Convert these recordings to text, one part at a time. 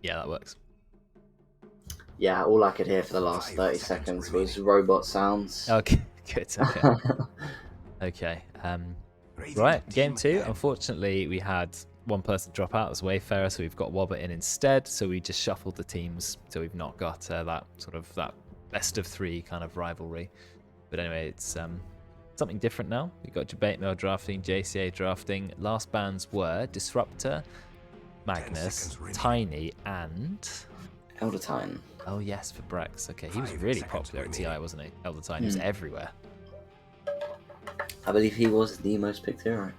Yeah, that works. Yeah, all I could hear for the last 30 seconds was robot sounds. Okay, good. Okay. Okay. Right, game 2. Unfortunately, we had one person drop out as Wayfarer, so we've got Wobbit in instead. So we just shuffled the teams, so we've not got that sort of that best of 3 kind of rivalry. But anyway, it's something different now. We've got Debate Mail drafting, JCA drafting. Last bans were Disruptor, Magnus, Tiny, and Elder Titan. oh yes, for Brex. Okay, he was really popular at TI, wasn't he? Elder Titan, he was everywhere. I believe he was the most picked hero.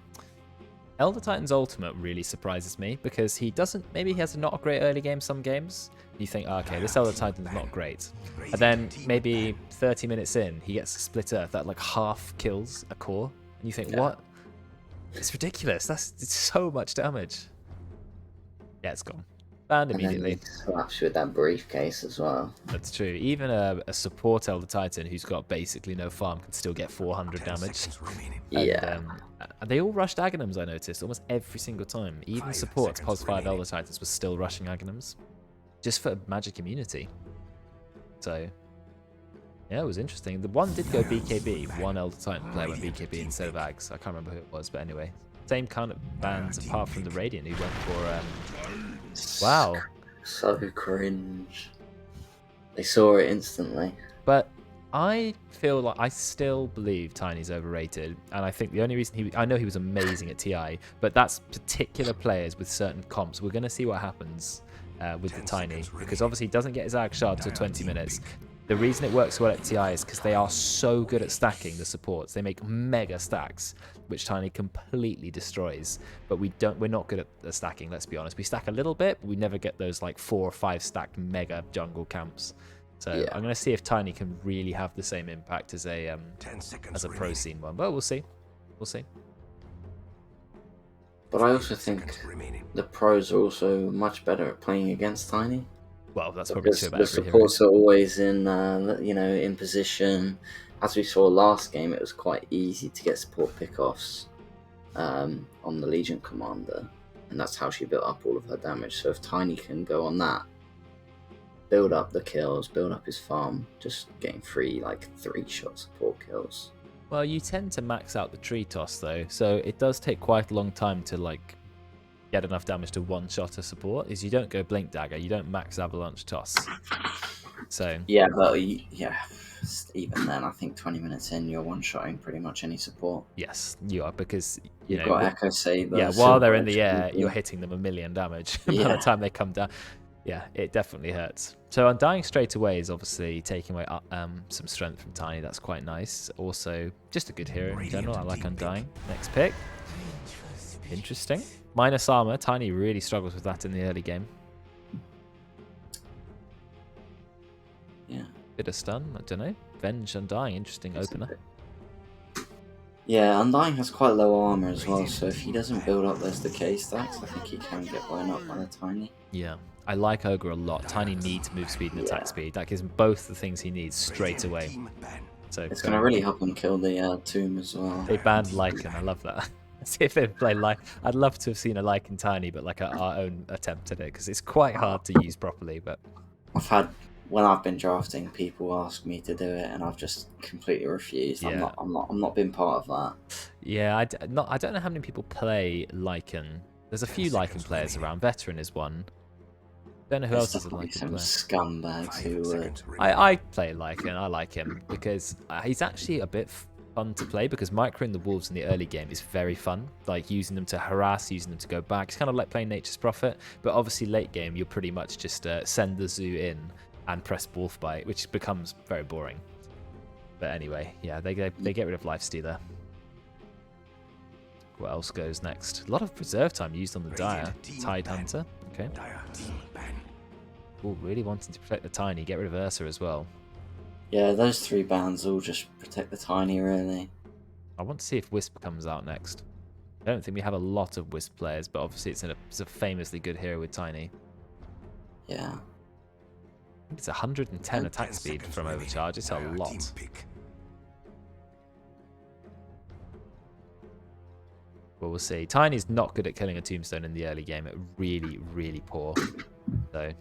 Elder Titan's ultimate really surprises me because he doesn't. Maybe he has not a great early game. Some games you think, oh, okay, this Elder Titan's not great, and then maybe 30 minutes in, he gets a split earth that like half kills a core, and you think, what? It's ridiculous. It's so much damage. Yeah, it's gone. Banned immediately. And then he slaps with that briefcase as well. That's true. Even a support Elder Titan who's got basically no farm can still get 400 damage. Yeah. And they all rushed Aghanims, I noticed, almost every single time. Even supports POS 5 Elder Titans were still rushing Aghanims. Just for magic immunity. So, yeah, it was interesting. The one did go BKB. One Elder Titan player went BKB instead of Ags. I can't remember who it was, but anyway. Same kind of bans apart from the Radiant who went for... wow. So cringe. They saw it instantly. But I feel like I still believe Tiny's overrated, and I think the only reason I know he was amazing at TI, but that's particular players with certain comps. We're going to see what happens with the Tiny, because obviously he doesn't get his Ag Shard till 20 minutes. The reason it works well at TI is because they are so good at stacking the supports. They make mega stacks, which Tiny completely destroys. But we're not good at the stacking, let's be honest. We stack a little bit, but we never get those like 4 or 5 stacked mega jungle camps. So yeah. I'm going to see if Tiny can really have the same impact as a pro scene one. But we'll see. We'll see. But I also think the pros are also much better at playing against Tiny. Well, that's probably true about the supports are always in, in position. As we saw last game, it was quite easy to get support pickoffs on the Legion Commander, and that's how she built up all of her damage. So if Tiny can go on that, build up the kills, build up his farm, just getting free like 3-shot support kills. Well, you tend to max out the tree toss though, so it does take quite a long time to like get enough damage to one-shot a support. Is you don't go blink dagger, you don't max avalanche toss. So yeah, but even then, I think 20 minutes in, you're one-shotting pretty much any support. Yes, you are, because you've got Echo Saber. Yeah, while they're in the air, you're hitting them 1,000,000 damage. By the time they come down, yeah, it definitely hurts. So Undying straight away is obviously taking away some strength from Tiny. That's quite nice. Also, just a good hero in general. I like Undying. Next pick. Interesting. Minus armor. Tiny really struggles with that in the early game. Yeah. Bit of stun. I don't know. Venge Undying. Interesting opener. Yeah, Undying has quite low armor as well, so if he doesn't build up those decay stacks, I think he can get blown up by the Tiny. Yeah. I like Ogre a lot. Tiny needs move speed and attack speed. That gives him both the things he needs straight away. So it's going to really help him kill the Tomb as well. They banned Lycan. I love that. See if they play I'd love to have seen a Lycan Tiny, but like our own attempt at it, because it's quite hard to use properly. But when I've been drafting, people ask me to do it, and I've just completely refused. Yeah. I'm not been part of that. Yeah, I don't know how many people play Lycan. There's a few Lycan players around. Veteran is one. Don't know who else is a Lycan some player. Scumbags who would. I play Lycan. I like him because he's actually a bit fun to play, because microing the wolves in the early game is very fun. Like using them to harass, using them to go back. It's kind of like playing Nature's Prophet. But obviously late game, you'll pretty much just send the zoo in and press wolf bite, which becomes very boring. But anyway, yeah, they get rid of Lifestealer. What else goes next? A lot of preserve time used on the Dire. Tide Hunter. Okay. Ooh, really wanting to protect the Tiny. Get rid of Ursa as well. Yeah, those 3 bans all just protect the Tiny, really. I want to see if Wisp comes out next. I don't think we have a lot of Wisp players, but obviously it's a famously good hero with Tiny. Yeah. I think it's 110 attack speed from Overcharge. It's a lot. Well, we'll see. Tiny's not good at killing a tombstone in the early game. Really, really poor. So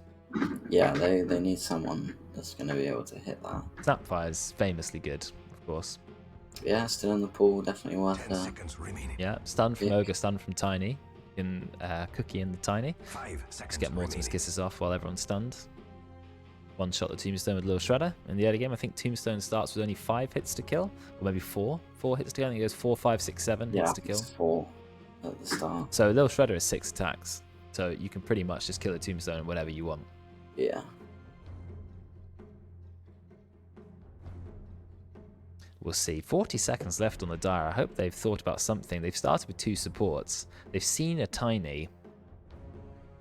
Yeah, they need someone that's going to be able to hit that. Snapfire's famously good, of course. Yeah, still in the pool, definitely worth 10 it. seconds remaining. Yeah, stun from Yeah. Ogre, stun from Tiny. In Cookie and the Tiny. 5 seconds Just get Mortimer's remaining. kisses off while everyone's stunned. One shot the Tombstone with Little Shredder. In the early game, I think Tombstone starts with only 5 hits to kill, or maybe 4. 4 hits to kill. I think it goes 4, 5, 6, 7 Yeah, hits to kill. it's 4 at the start. So Little Shredder is 6 attacks. So you can pretty much just kill a Tombstone whenever you want. Yeah. We'll see. 40 seconds left on the dial. I hope they've thought about something. They've started with 2 supports. They've seen a Tiny.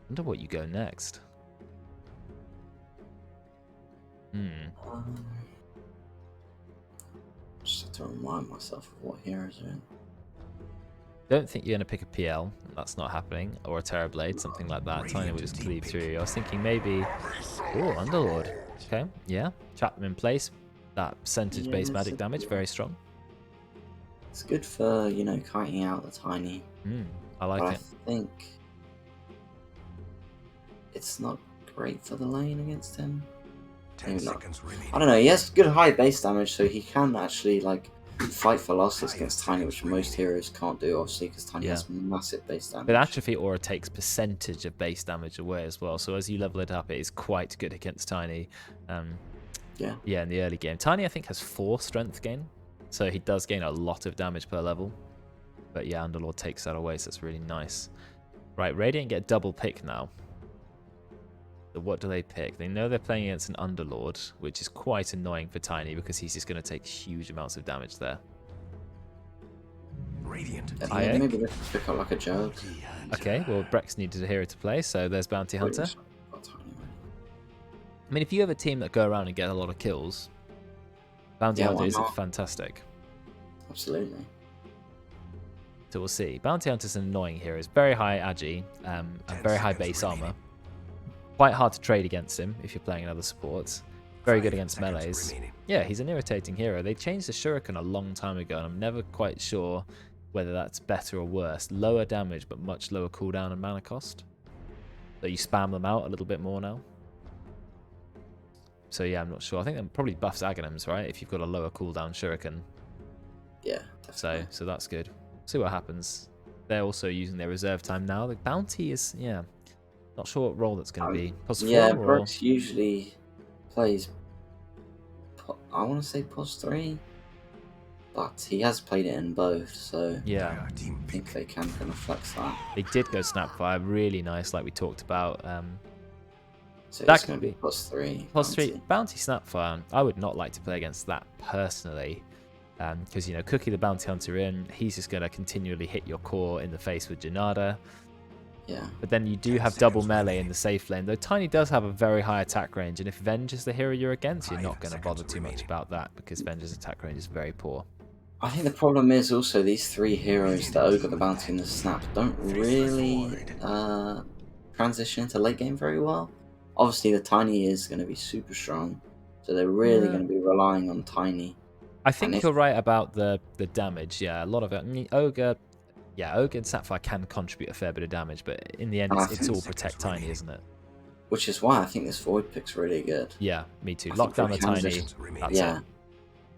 Wonder what you go next. Just have to remind myself of what heroes are in. Don't think you're going to pick a PL. That's not happening. Or a Terrorblade, something like that. Tiny will just cleave through. I was thinking maybe... Oh, Underlord. Okay, yeah. Trap them in place. That percentage-based magic damage, very strong. It's good for, you know, kiting out the Tiny. I like But it. I think it's not great for the lane against him. 10 Maybe not. seconds remaining. I don't know, he has good high base damage, so he can actually, like, fight for losses against Tiny, which most heroes can't do, obviously, because Tiny has massive base damage. But Atrophy Aura takes percentage of base damage away as well, so as you level it up, it is quite good against Tiny. Yeah, in the early game. Tiny, I think, has 4 strength gain, so he does gain a lot of damage per level. But yeah, Underlord takes that away, so it's really nice. Right, Radiant get a double pick now. So what do they pick? They know they're playing against an Underlord, which is quite annoying for Tiny because he's just going to take huge amounts of damage there. Radiant. Yeah, maybe they can pick up like a Joe. Okay, well, Brex needed a hero to play, so there's Bounty Hunter. Got Tiny, right? I mean, if you have a team that go around and get a lot of kills, Bounty Hunter why is not? fantastic. Absolutely. So we'll see. Bounty Hunter's an annoying hero. He's very high agi and very high base armor. Quite hard to trade against him if you're playing other supports. Very good against melees. Yeah, he's an irritating hero. They changed the Shuriken a long time ago, and I'm never quite sure whether that's better or worse. Lower damage, but much lower cooldown and mana cost. So you spam them out a little bit more now. So yeah, I'm not sure. I think that probably buffs Aghanims, right? If you've got a lower cooldown Shuriken. Yeah, definitely. So that's good. See what happens. They're also using their reserve time now. The bounty is, yeah, not sure what role that's going to be. Pos Yeah, 4 or... Brooks usually plays, I want to say pos 3, but he has played it in both, so Yeah, I think they can kind of flex that. they did go Snapfire, really nice, like we talked about. So That it's could going to be be. pos 3. Pos 3, Bounty Snapfire, I would not like to play against that personally. Because, you know, Cookie the Bounty Hunter in, he's just going to continually hit your core in the face with Janada. Yeah. But then you do have double melee in the safe lane, though Tiny does have a very high attack range, and if Venge is the hero you're against, you're not going to bother too much about that, because Venge's attack range is very poor. I think the problem is also these 3 heroes, the Ogre, the Bounty, and the Snap, don't really transition into late game very well. Obviously, the Tiny is going to be super strong, so they're really going to be relying on Tiny. I think you're right about the damage, yeah, a lot of it. I mean, Ogre and Sapphire can contribute a fair bit of damage, but in the end, it's all protect Tiny, isn't it? Which is why I think this Void pick's really good. Yeah, me too. I Lock think down the we can Tiny, just- that's Yeah. it.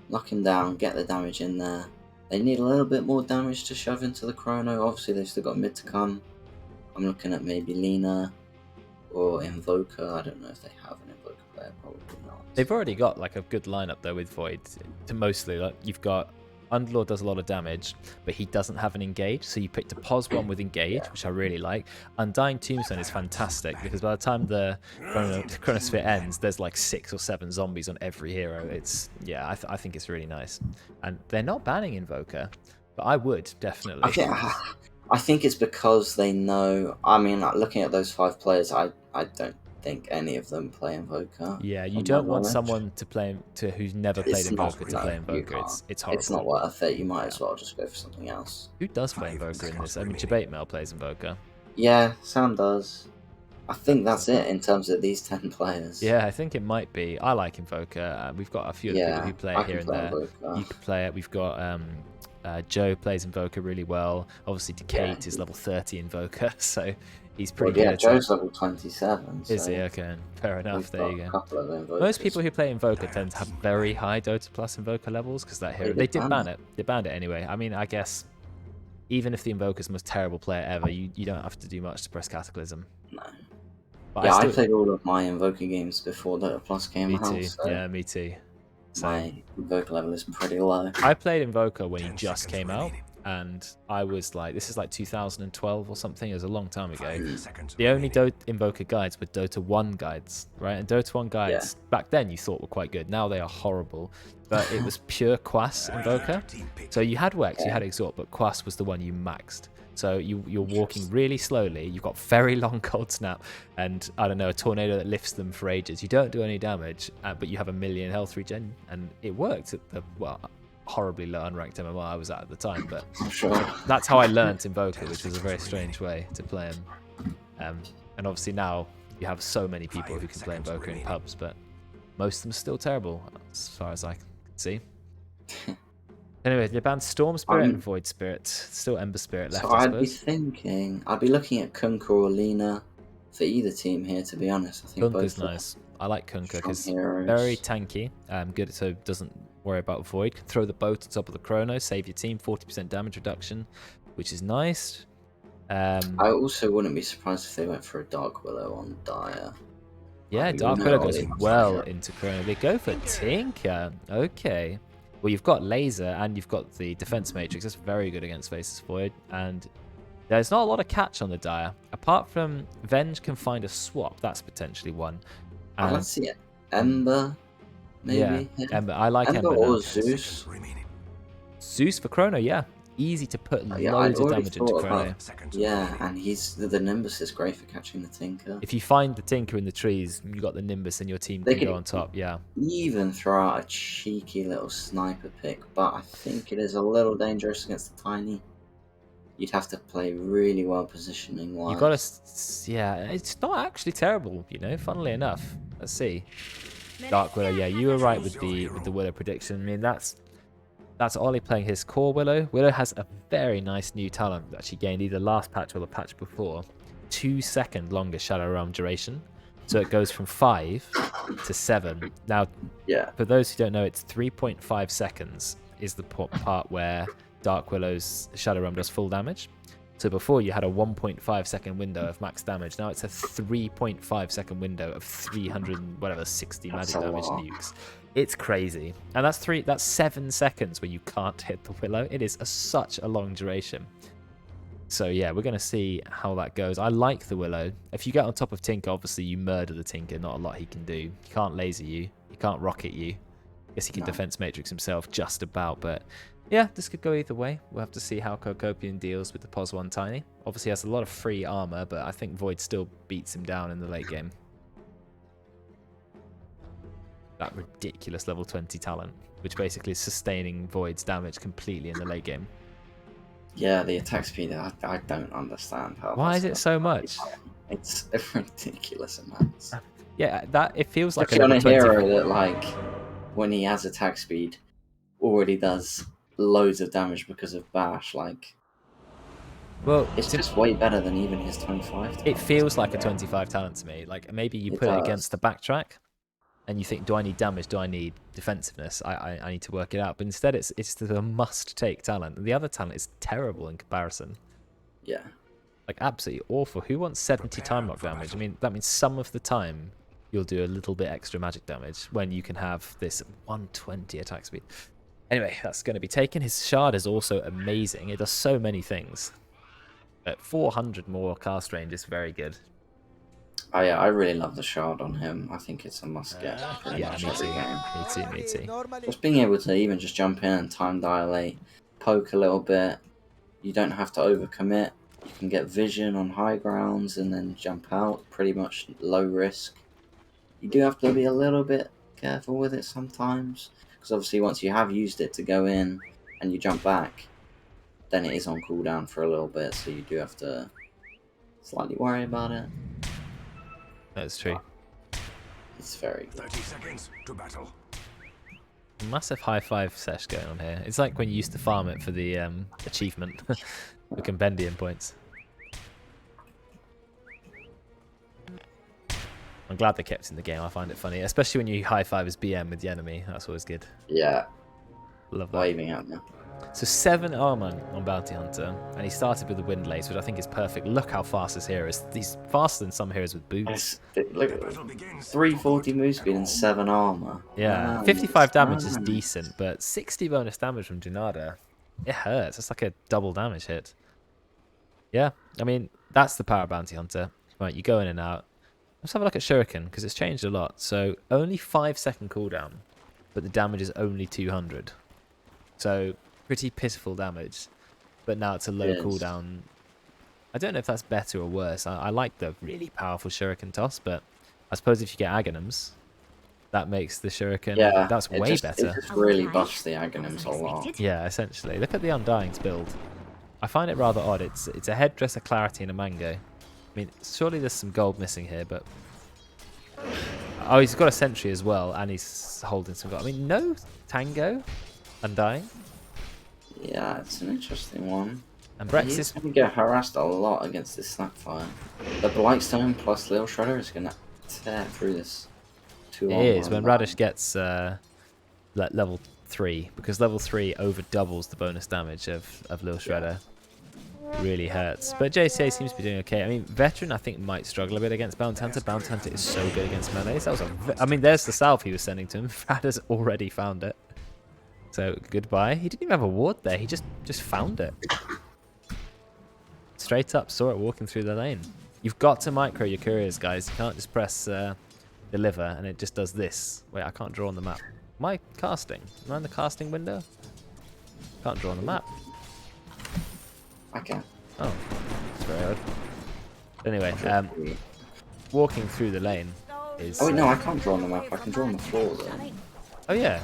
Lock him down, get the damage in there. They need a little bit more damage to shove into the Chrono. Obviously, they've still got mid to come. I'm looking at maybe Lina or Invoker. I don't know if they have an Invoker player, probably not. They've already got like a good lineup though with Void. To mostly, like you've got Underlord does a lot of damage, but he doesn't have an engage, so you picked a pos one with engage, which I really like. Undying Tombstone is fantastic because by the time the Chronosphere ends, there's like 6 or 7 zombies on every hero. It's I think it's really nice, and they're not banning Invoker, but I would definitely. I think it's because they know. I mean, like, looking at those 5 players, I don't think any of them play Invoker. Yeah, you don't want someone to play who's never played Invoker to play you Invoker. can't. It's horrible. It's not worth it. You might as well just go for something else. Who does play Invoker in this? I mean, Jabate Mail plays Invoker. Yeah, Sam does. I think that's it in terms of these 10 players. Yeah, I think it might be. I like Invoker. We've got a few other people Yeah, who play I it here can and play there. Invoker. You could play it. We've got Joe plays Invoker really well. Obviously, Decate is level 30 Invoker, so he's pretty good Yeah, at Joe's it. level 27. Is So he? Okay, fair enough. we've There got you a go. couple of Invokers. Most people who play Invoker tend to have very high Dota Plus Invoker levels because that hero. They did ban it. They banned it anyway. I mean, I guess even if the Invoker's the most terrible player ever, you don't have to do much to press Cataclysm. No. But Yeah, I played all of my Invoker games before Dota Plus came Me out. too. So Yeah, me too. So my Invoker level is pretty low. I played Invoker when he just came out, and I was like, this is like 2012 or something. It was a long time ago. The only Invoker guides were Dota 1 guides, right? And Dota 1 guides back then you thought were quite good. Now they are horrible. But it was pure Quas Invoker. So you had Wex, you had Exhort, but Quas was the one you maxed. So you're walking really slowly. You've got very long cold snap, and I don't know, a tornado that lifts them for ages. You don't do any damage, but you have a million health regen, and it worked at the horribly low unranked MMR I was at the time. But that's how I learnt Invoker, which was a very strange way to play him. And obviously now you have so many people who can play Invoker in pubs, but most of them are still terrible as far as I can see. Anyway, they banned Storm Spirit and Void Spirit. Still Ember Spirit left, so I I'd be suppose. thinking, I'd be looking at Kunkka or Lina for either team here, to be honest. I think Kunkka's both nice. I like Kunkka because heroes. very tanky. Good, so doesn't worry about Void. Can throw the boat on top of the Chrono, save your team, 40% damage reduction, which is nice. I also wouldn't be surprised if they went for a Dark Willow on Dire. Yeah, Dark Willow goes well into Chrono. They go for Tinker. Okay. Well, you've got Laser and you've got the Defense Matrix. That's very good against Faceless Void. And there's not a lot of catch on the Dire. Apart from Venge can find a swap. That's potentially one. And let's see it. Ember, maybe? Yeah, Ember. I like Ember or now. Zeus. Zeus for Chrono, yeah. Easy to put loads of damage into Chrono. Yeah, and the Nimbus is great for catching the Tinker. If you find the Tinker in the trees, you got the Nimbus and your team can go on top, yeah. Even throw out a cheeky little sniper pick, but I think it is a little dangerous against the Tiny. You'd have to play really well positioning wise. You got to, yeah, it's not actually terrible, you know, funnily enough. Let's see. Dark Willow, yeah, you were right with the Willow prediction. I mean, that's Ollie playing his core Willow. Willow has a very nice new talent that she gained either last patch or the patch before. 2-second longer Shadow Realm duration. So it goes from 5 to 7. Now, for those who don't know, it's 3.5 seconds is the part where Dark Willow's Shadow Realm does full damage. So before you had a 1.5 second window of max damage. Now it's a 3.5 second window of 360 magic damage nukes. It's crazy. And that's 7 seconds where you can't hit the Willow. It is such a long duration. So yeah, we're going to see how that goes. I like the Willow. If you get on top of Tinker, obviously you murder the Tinker. Not a lot he can do. He can't laser you. He can't rocket you. I guess he can defense matrix himself just about. But yeah, this could go either way. We'll have to see how Kokopian deals with the Pos 1 Tiny. Obviously he has a lot of free armor, but I think Void still beats him down in the late game. That ridiculous level 20 talent, which basically is sustaining Void's damage completely in the late game. Yeah, the attack speed, I don't understand how. Why is it so much? It's a ridiculous amount. Yeah, it feels like on a hero that, like, when he has attack speed, already does loads of damage because of Bash. Like, well, it's just way better than even his 25 talent. It feels like a 25 talent to me. Like, maybe you put it against the backtrack, and you think, do I need damage? Do I need defensiveness? I need to work it out. But instead, it's a must-take talent. The other talent is terrible in comparison. Yeah. Like, absolutely awful. Who wants 70 time lock damage? I mean, that means some of the time you'll do a little bit extra magic damage when you can have this 120 attack speed. Anyway, that's going to be taken. His shard is also amazing. It does so many things. At 400 more cast range is very good. Yeah, I really love the shard on him. I think it's a must get. Yeah, me too. Just being able to even just jump in and time dilate, poke a little bit. You don't have to overcommit. You can get vision on high grounds and then jump out. Pretty much low risk. You do have to be a little bit careful with it sometimes, because obviously once you have used it to go in and you jump back, then it is on cooldown for a little bit, so you do have to slightly worry about it. That's true. It's very good. 30 seconds to battle. Massive high five sesh going on here. It's like when you used to farm it for the achievement, the compendium points. I'm glad they kept it in the game. I find it funny, especially when you high five as BM with the enemy. That's always good. Yeah. Love that. Waving at me. So 7 armor on Bounty Hunter, and he started with the Wind Lace, which I think is perfect. Look how fast his hero is. He's faster than some heroes with boots. Look at 340 move speed and 7 armor. Yeah, Wow, 55 damage is nice. decent, but 60 bonus damage from Junada, it hurts. It's like a double damage hit. Yeah, I mean, that's the power of Bounty Hunter. Right, you go in and out. Let's have a look at Shuriken, because it's changed a lot. So, only 5-second cooldown, but the damage is only 200. So, pretty pitiful damage. But now it's a low cooldown. I don't know if that's better or worse. I like the really powerful Shuriken toss, but I suppose if you get Aghanims, that makes the Shuriken... Yeah, that's way better. It just really buffs the Aghanims a lot. Yeah, essentially. Look at the Undying's build. I find it rather odd. It's a headdress, a clarity, and a mango. I mean, surely there's some gold missing here, but... Oh, he's got a sentry as well, and he's holding some gold. I mean, no Tango Undying. Yeah, it's an interesting one. And Brex He's is... going to get harassed a lot against this Snapfire. The Blightstone plus Lil Shredder is going to tear through this. It is, when Radish gets level 3, because level 3 over doubles the bonus damage of Lil Shredder. Really hurts. But JCA seems to be doing okay. I mean, Veteran, I think, might struggle a bit against Bounty Hunter. Bounty Hunter is so good against melees. That was I mean, there's the salve he was sending to him. Brad has already found it. So, goodbye. He didn't even have a ward there. He just found it. Straight up, saw it walking through the lane. You've got to micro your couriers, guys. You can't just press deliver and it just does this. Wait, I can't draw on the map. Am I casting? Am I in the casting window? Can't draw on the map. I can. Oh, that's very odd. Anyway, walking through the lane is... Oh wait, no, I can't draw on the map. I can draw on the floor though. Oh yeah.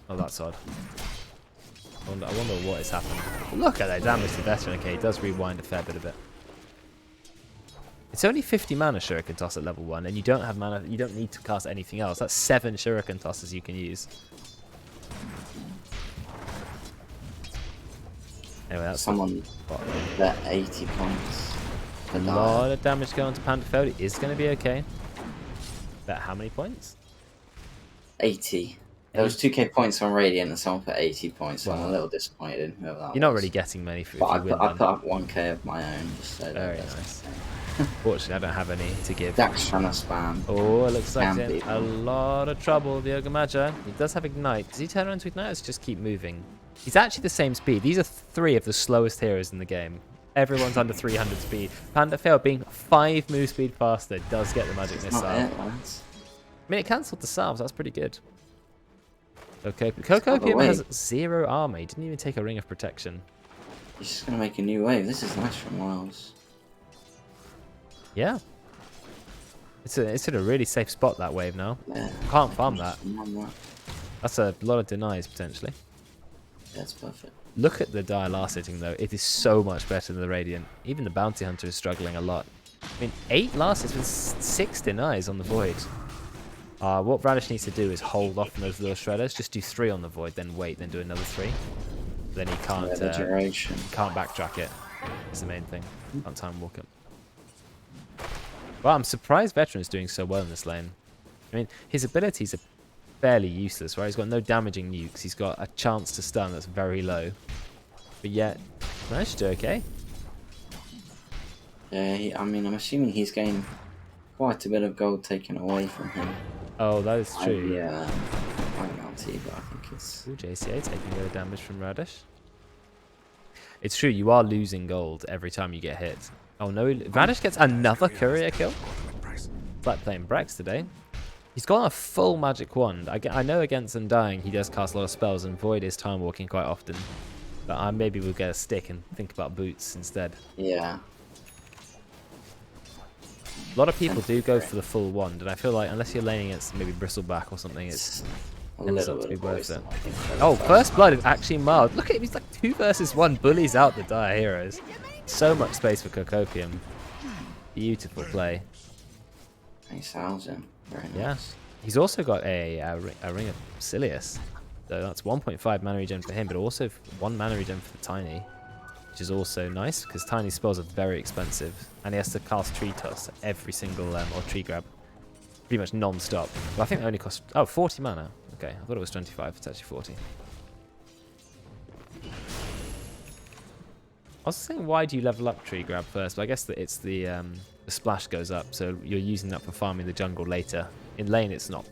Oh, that's odd. I wonder what is happening. Look at that damage to Veteran. Okay, he does rewind a fair bit of it. It's only 50 mana Shuriken Toss at level 1, and you don't have mana. You don't need to cast anything else. That's 7 Shuriken Tosses you can use. Anyway, that's someone bet 80 points. A lot of damage going to Pandafield. It is going to be okay. Bet how many points? 80. There was 2k points on Radiant and someone put 80 points, so I'm a little disappointed in whoever that You're not really getting many if you win. I put up 1k of my own. Just so very nice. Fortunately, I don't have any to give. Dax trying to spam. Oh, it looks like he's in a lot of trouble, the Ogre Magi. He does have Ignite. Does he turn around to Ignite or does he just keep moving? He's actually the same speed. These are 3 of the slowest heroes in the game. Everyone's under 300 speed. Pandafield being 5 move speed faster does get the magic missile. I mean, it cancelled the salves. That's pretty good. Cocopium has 0 armor. He didn't even take a ring of protection. He's just going to make a new wave. This is nice from Miles. Yeah. It's in a really safe spot, that wave now. Yeah. Can't farm that. That's a lot of denies, potentially. Yeah, it's perfect. Look at the dire last hitting, though. It is so much better than the Radiant. Even the Bounty Hunter is struggling a lot. I mean, 8 last hits with 6 denies on the Void. What Radish needs to do is hold off on those little shredders. Just do 3 on the Void, then wait, then do another 3. Then he can't, can't backtrack it. That's the main thing. Can't time walk it. Well, I'm surprised Veteran's doing so well in this lane. I mean, his abilities are fairly useless, right? He's got no damaging nukes. He's got a chance to stun that's very low. But yet, managed to do okay. Yeah, I mean, I'm assuming he's getting quite a bit of gold taken away from him. Oh, that is true. Yeah, I'm anti, but I think it's... Ooh, JCA taking a bit of damage from Radish. It's true, you are losing gold every time you get hit. Oh no, Radish gets another courier kill. It's like playing Brex today. He's got a full magic wand. I know against Undying he does cast a lot of spells and Void is time walking quite often. But maybe we'll get a stick and think about boots instead. Yeah. A lot of people do go for the full wand, and I feel like unless you're laning against maybe Bristleback or something, it's ends up to be worth it. Oh, First Blood is actually mild. Look at him, he's like 2 versus 1, bullies out the dire heroes. So much space for Cocopium. Beautiful play. 20,000. Very nice. Yeah. He's also got a Ring of Silius. So that's 1.5 mana regen for him, but also 1 mana regen for the Tiny. Which is also nice, because Tiny spells are very expensive. And he has to cast Tree Toss every single, or Tree Grab. Pretty much non-stop. But I think they only cost, 40 mana. Okay, I thought it was 25, it's actually 40. I was saying, why do you level up Tree Grab first? But I guess that it's the splash goes up, so you're using that for farming the jungle later. In lane, it's not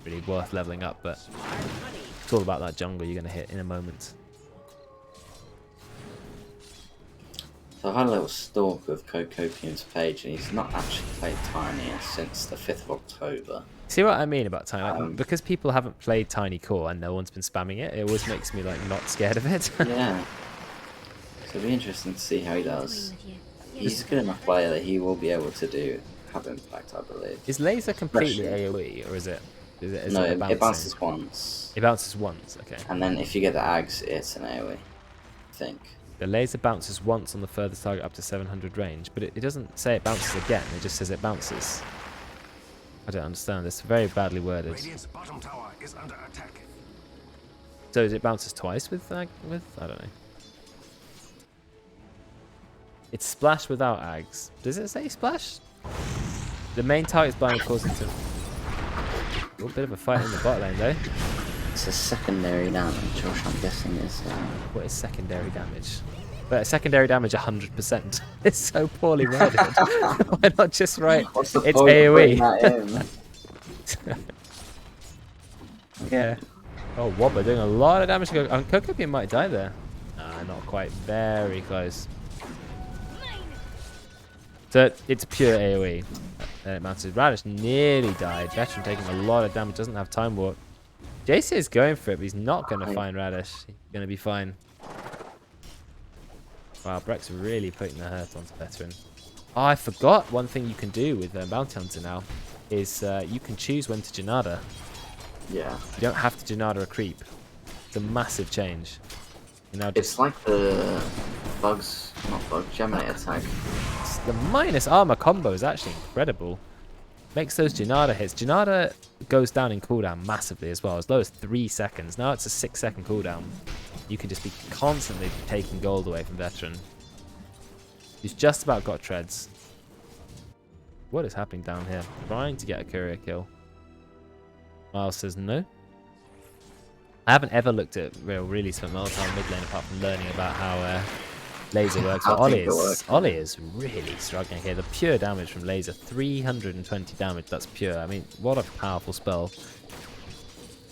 really worth leveling up, but it's all about that jungle you're going to hit in a moment. So I had a little stalk of Cocopium's page, and he's not actually played Tiny since the 5th of October. See what I mean about Tiny? Like, because people haven't played Tiny Core and no one's been spamming it, it always makes me like not scared of it. Yeah. So it'll be interesting to see how he does. He's a good enough player that he will be able to have impact, I believe. Is laser completely AoE, or is it? No, it bounces once. It bounces once, okay. And then if you get the Ags, it's an AoE, I think. The laser bounces once on the furthest target up to 700 range, but it doesn't say it bounces again, it just says it bounces. I don't understand, it's very badly worded. Radiant's bottom tower is under attack. So it bounces twice with I don't know. It's splash without Ags. Does it say splash? The main target's blind causing to... Oh, bit of a fight in the bot lane though. It's a secondary damage, which I'm guessing is... What is secondary damage? But secondary damage 100%. It's so poorly worded. Why not just write What's the it's point AoE? of putting that in? Yeah. Oh, Wobber doing a lot of damage. Cocopium might die there. Not quite. Very close. So it's pure AoE. It matters. Radish nearly died. Veteran taking a lot of damage. Doesn't have time warp. JC is going for it, but he's not going to find Radish. He's going to be fine. Wow, Breck's really putting the hurt onto Veteran. Oh, I forgot one thing you can do with Bounty Hunter now is you can choose when to Janada. Yeah. You don't have to Janada a creep. It's a massive change. You know, It's like the Gemini attack. the minus armor combo is actually incredible. Makes those Janada hits. Janada goes down in cooldown massively as well, as low as 3 seconds. Now it's a 6-second cooldown. You can just be constantly taking gold away from Veteran. He's just about got treads. What is happening down here? Trying to get a courier kill. Miles says no. I haven't ever looked at really spent my time mid lane apart from learning about how laser works. But Ollie is really struggling here. The pure damage from laser, 320 damage. That's pure. I mean, what a powerful spell.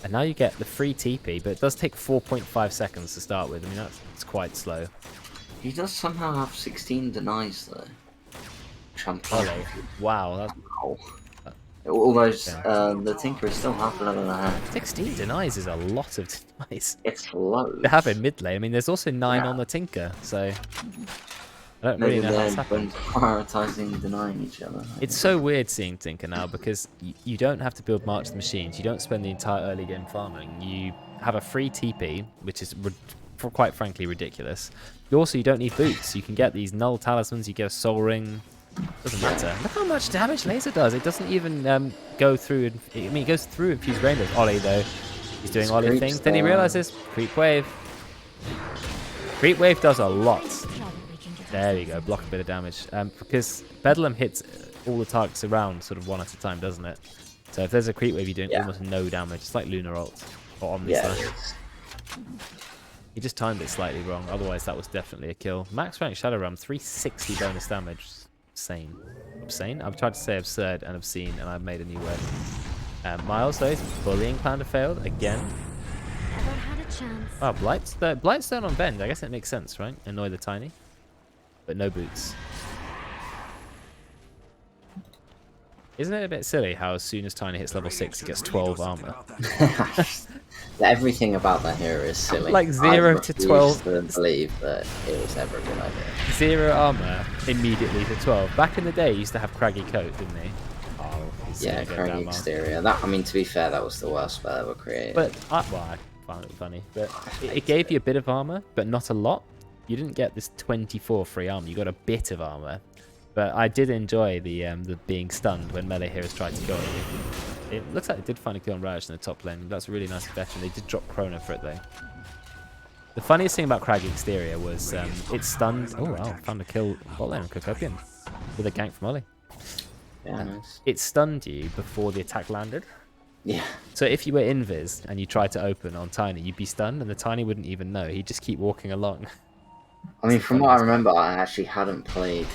And now you get the free TP, but it does take 4.5 seconds to start with. I mean, that's quite slow. He does somehow have 16 denies though. Which I'm Wow. That's... Almost, Yeah. the Tinker is still half a level and a half. 16 denies is a lot of denies. It's low. They have in mid lane. I mean, there's also 9 on the Tinker, so I don't really know how that's happened. Prioritizing denying each other. It's so weird seeing Tinker now because you don't have to build March the Machines. You don't spend the entire early game farming. You have a free TP, which is quite frankly ridiculous. You don't need boots. You can get these null talismans. You get a soul ring. Doesn't matter. Look how much damage laser does. It doesn't even go through. I mean, it goes through infused rainbows. Ollie though, he's doing Ollie things. Then he realizes creep wave. Creep wave does a lot. There we go. Block a bit of damage. Because Bedlam hits all the targets around sort of one at a time, doesn't it? So if there's a creep wave, you're doing almost no damage. It's like Lunar Ult or Omni Slash. He just timed it slightly wrong. Otherwise, that was definitely a kill. Max rank Shadow Ram, 360 bonus damage. Obscene. Obscene? I've tried to say absurd and obscene, and I've made a new word. Miles, though, bullying plan to failed again. Never had a chance. Oh, Blightstone on Bend. I guess it makes sense, right? Annoy the Tiny. But no boots. Isn't it a bit silly how as soon as Tiny hits level 6, he gets 12 armor? Everything about that hero is silly. Like 0 to 12. I refuse to believe that it was ever a good idea. 0 armor immediately to 12. Back in the day, he used to have craggy coat, didn't he? Oh, yeah, craggy exterior. That, I mean, to be fair, that was the worst spell ever created. But well, I found it funny. But it gave you a bit of armor, but not a lot. You didn't get this 24 free armor. You got a bit of armor. But I did enjoy the being stunned when melee heroes tried to go at you. It looks like they did find a kill on Radish in the top lane. That's a really nice veteran. They did drop Chrono for it though. The funniest thing about Crag Exterior was it stunned. Oh wow, found a kill bot lane on Kokopian with a gank from Ollie. Yeah, nice. It stunned you before the attack landed. Yeah. So if you were invis and you tried to open on Tiny, you'd be stunned and the Tiny wouldn't even know. He'd just keep walking along. I mean, from what I remember, I actually hadn't played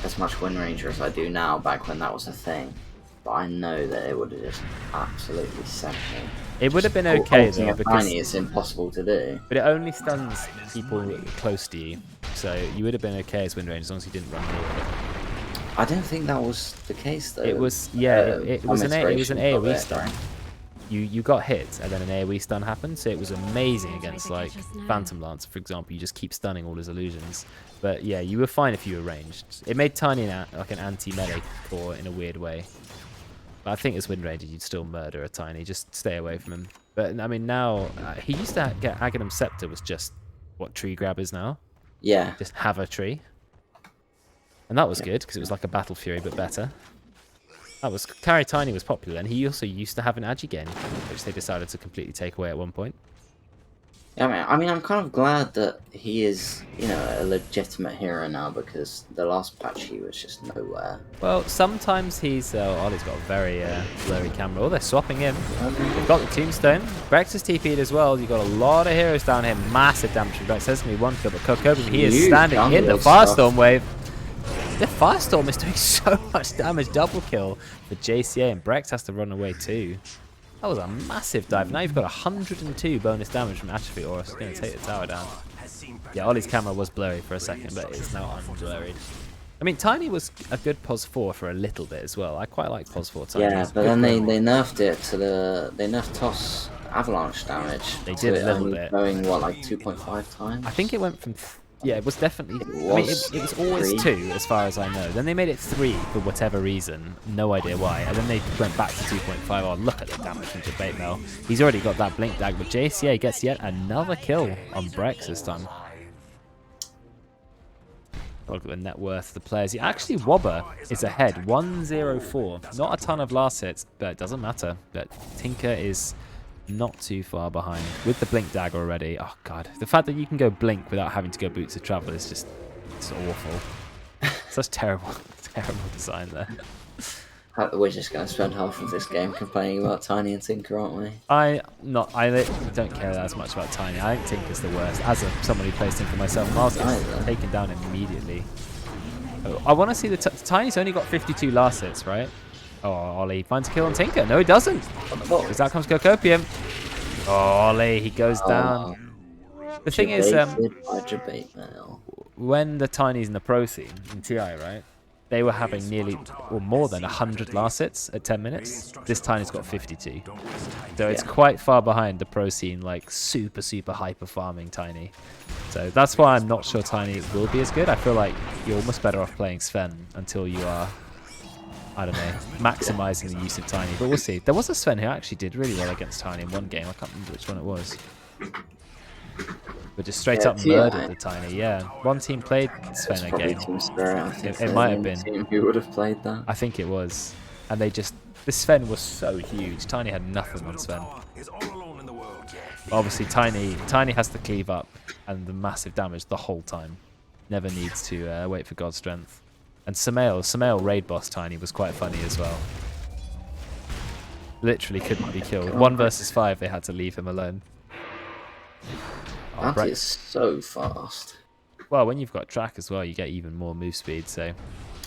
as much Wind Ranger as I do now back when that was a thing. But I know that it would have just absolutely sent me. It would have been okay Ulting though, a because Tiny is impossible to do. but it only stuns people close to you. So you would have been okay as Wind Ranger as long as you didn't run near it. I don't think that was the case though. It was it was an AoE stun. You got hit and then an AoE stun happened, so it was amazing against like Phantom Lance, for example. You just keep stunning all his illusions. But yeah, you were fine if you were ranged. It made Tiny like an anti-melee core in a weird way. But I think as Wind Ranger, you'd still murder a Tiny. Just stay away from him. But I mean, now he used to get Aghanim Scepter was just what tree grab is now. Yeah. Just have a tree. And that was good because it was like a Battle Fury but better. That was Carry Tiny was popular, and he also used to have an Agi-Gen, which they decided to completely take away at one point. Yeah, I mean, I'm kind of glad that he is, you know, a legitimate hero now because the last patch he was just nowhere. Well, sometimes he's... Ollie's got a very blurry camera. Oh, they're swapping him. They've got the Tombstone. Brex is TP'd as well. You've got a lot of heroes down here. Massive damage from Brex. There's going to be one kill, but Kokobi, he is standing in the Firestorm wave. The Firestorm is doing so much damage. Double kill for JCA, and Brex has to run away too. That was a massive dive. Now you've got 102 bonus damage from Atrophy, or it's going to take the tower down. Yeah, Ollie's camera was blurry for a second, but it's now unblurred. I mean, Tiny was a good pos 4 for a little bit as well. I quite like pos 4 Tiny. Yeah, but then they nerfed it to they nerfed toss avalanche damage. They did a little bit. Going what, like 2.5 times? I think it went from... Yeah, it was definitely... I mean, it was always 2, as far as I know. Then they made it 3 for whatever reason. No idea why. And then they went back to 2.5. Oh, look at the damage from Debate Mail. He's already got that Blink Dag, but JCA gets yet another kill on Brex this time. Look at the net worth of the players. Actually, Wobber is ahead, 104. Not a ton of last hits, but it doesn't matter. But Tinker is... not too far behind with the Blink Dagger already. Oh god, the fact that you can go Blink without having to go Boots of Travel is just, it's awful. Such terrible design there. We're just going to spend half of this game complaining about Tiny and Tinker, aren't we? I don't care as much about Tiny. I think Tinker's the worst. As someone who plays Tinker myself, Miles gets taken down immediately. Oh, I want to see the Tiny's only got 52 last hits, right? Oh, Ollie finds a kill on Tinker. No, he doesn't. Because out comes Kokopium. Oh, Ollie, he goes down. The thing is, when the Tiny's in the pro scene, in TI, right, they were having nearly, or more than 100 last hits at 10 minutes. This Tiny's got 52. So it's quite far behind the pro scene, like super hyper farming Tiny. So that's why I'm not sure Tiny will be as good. I feel like you're almost better off playing Sven until you are... I don't know, maximising the use of Tiny, but we'll see. There was a Sven who actually did really well against Tiny in one game. I can't remember which one it was. But just straight up murdered the Tiny, yeah. One team played Sven a game. It might have been. Team who would have played that? I think it was. And they just... The Sven was so huge. Tiny had nothing on Sven. Obviously, Tiny has to cleave up and the massive damage the whole time. Never needs to wait for God's strength. And Samael raid boss Tiny was quite funny as well. Literally couldn't be killed. 1 versus 5, they had to leave him alone. Oh, that is so fast. Well, when you've got track as well, you get even more move speed. So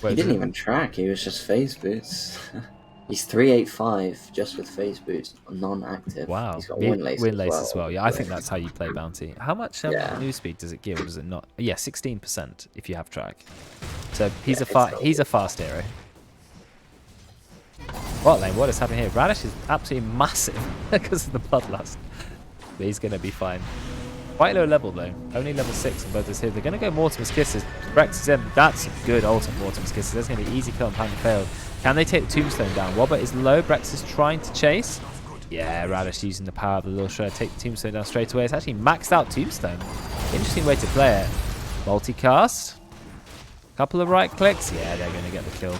he didn't even track. He was just phase boots. He's 385 just with phase boots, non-active. Wow. He's got wind lace as well. Yeah, I think that's how you play Bounty. How much move speed does it give, or does it not? Yeah, 16% if you have track. So he's a fast hero. What lane? What is happening here? Radish is absolutely massive because of the bloodlust. But he's going to be fine. Quite low level though. Only level 6 on both his here. They're going to go Mortimer's Kisses. Brex is in. That's a good ult on Mortimer's Kisses. That's going to be easy kill on Pan failed. Can they take the Tombstone down? Wobber is low. Brex is trying to chase. Yeah, Radish using the power of the little shred. Take the Tombstone down straight away. It's actually maxed out Tombstone. Interesting way to play it. Multicast. Couple of right clicks. Yeah, they're going to get the kill.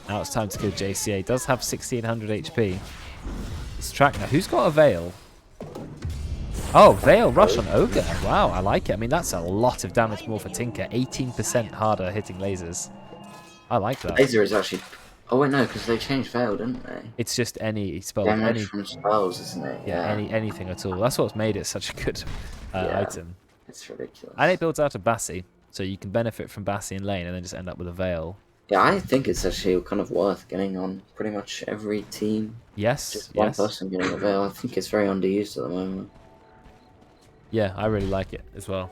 Now it's time to kill JCA. Does have 1600 HP. It's track now. Who's got a Veil? Oh, Veil Rush on Ogre. Wow, I like it. I mean, that's a lot of damage more for Tinker. 18% harder hitting lasers. I like that. Laser is actually... Oh, wait, no, because they changed Veil, didn't they? It's just any spell. Damage from spells, isn't it? Yeah, anything at all. That's what's made it such a good item. It's ridiculous. And it builds out of Bassi, so you can benefit from Bassi in lane and then just end up with a Veil. Yeah, I think it's actually kind of worth getting on pretty much every team. Yes, Just one person getting a Veil. I think it's very underused at the moment. Yeah, I really like it as well.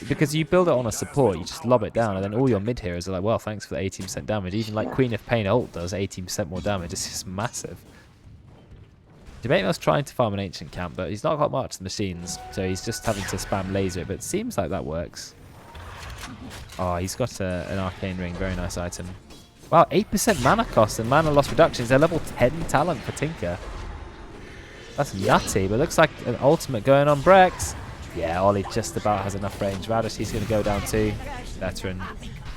Because you build it on a support, you just lob it down, and then all your mid heroes are like, well, thanks for the 18% damage. Even like Queen of Pain ult does 18% more damage. It's just massive. Debate's trying to farm an ancient camp, but he's not got much machines, so he's just having to spam laser it, but it seems like that works. Oh, he's got an arcane ring, very nice item. Wow, 8% mana cost and mana loss reductions. They're level 10 talent for Tinker. That's nutty, but looks like an ultimate going on Brex. Yeah, Ollie just about has enough range. Radish, he's going to go down too. Veteran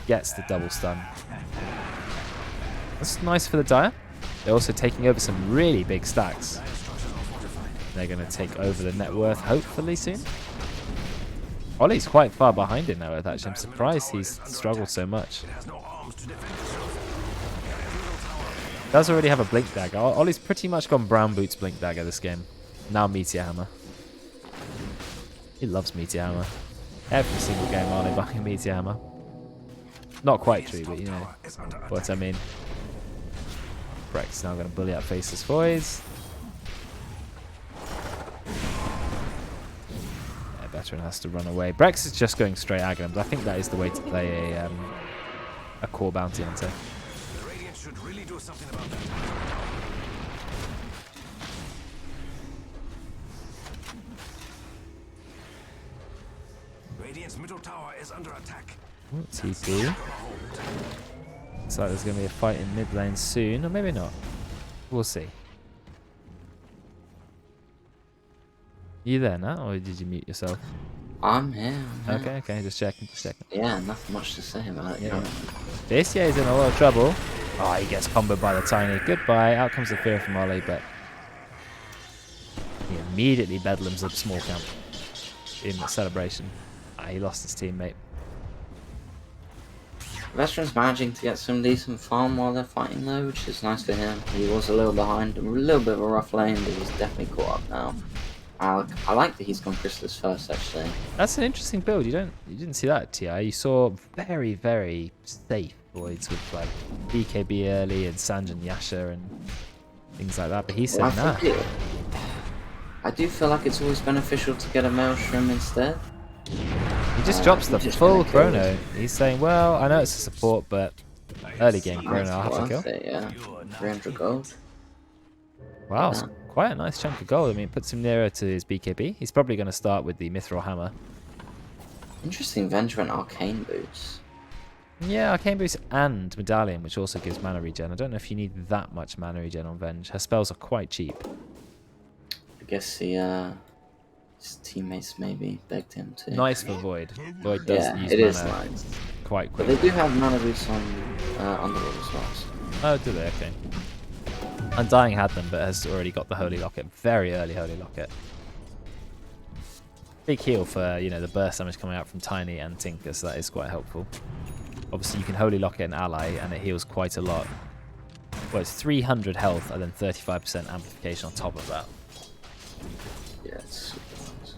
gets the double stun. That's nice for the Dire. They're also taking over some really big stacks. They're going to take over the net worth hopefully soon. Ollie's quite far behind in net worth actually. I'm surprised he's struggled so much. Does already have a Blink Dagger. Ollie's pretty much gone Brown Boots Blink Dagger this game. Now Meteor Hammer. He loves Meteor Hammer. Every single game Ollie buying Meteor Hammer. Not quite true, but you know what I mean. Brex now going to bully out Faceless Voids. Yeah, Veteran has to run away. Brex is just going straight Aghanims. I think that is the way to play a core bounty hunter. The Radiant should really do something about that. Radiant's middle tower is under attack. TP. Looks like there's going to be a fight in mid lane soon, or maybe not. We'll see. You there now, or did you mute yourself? I'm here. Okay, just checking. Yeah, nothing much to say about it. Yeah. JCA is in a lot of trouble. Oh, he gets comboed by the Tiny. Goodbye. Out comes the fear from Ollie, but he immediately bedlams a small camp in the celebration. He lost his teammate. Veteran's managing to get some decent farm while they're fighting though, which is nice for him. He was a little behind, a little bit of a rough lane, but he's definitely caught up now. I like that he's gone Chrysalis first actually. That's an interesting build. You didn't see that at TI. You saw very, very safe voids with like BKB early and Sanjin Yasha and things like that, but he said nah. I do feel like it's always beneficial to get a Maelstrom instead. He just drops the full chrono. He's saying, well, I know it's a support, but early game chrono I'll have to kill. Yeah, 300 gold. Wow, it's quite a nice chunk of gold. I mean, it puts him nearer to his BKB. He's probably going to start with the Mithril Hammer. Interesting, Venge went Arcane Boots. Yeah, Arcane Boots and Medallion, which also gives mana regen. I don't know if you need that much mana regen on Venge. Her spells are quite cheap. I guess his teammates maybe begged him to. Nice for Void. Void does use it mana is nice. Quite quick. But they do have mana boots on Underworld as well. So. Oh, do they? Okay. Undying had them, but has already got the Holy Locket. Very early Holy Locket. Big heal for, you know, the burst damage coming out from Tiny and Tinker, so that is quite helpful. Obviously, you can Holy Locket an ally, and it heals quite a lot. Well, it's 300 health, and then 35% amplification on top of that. Yeah, it's super nice.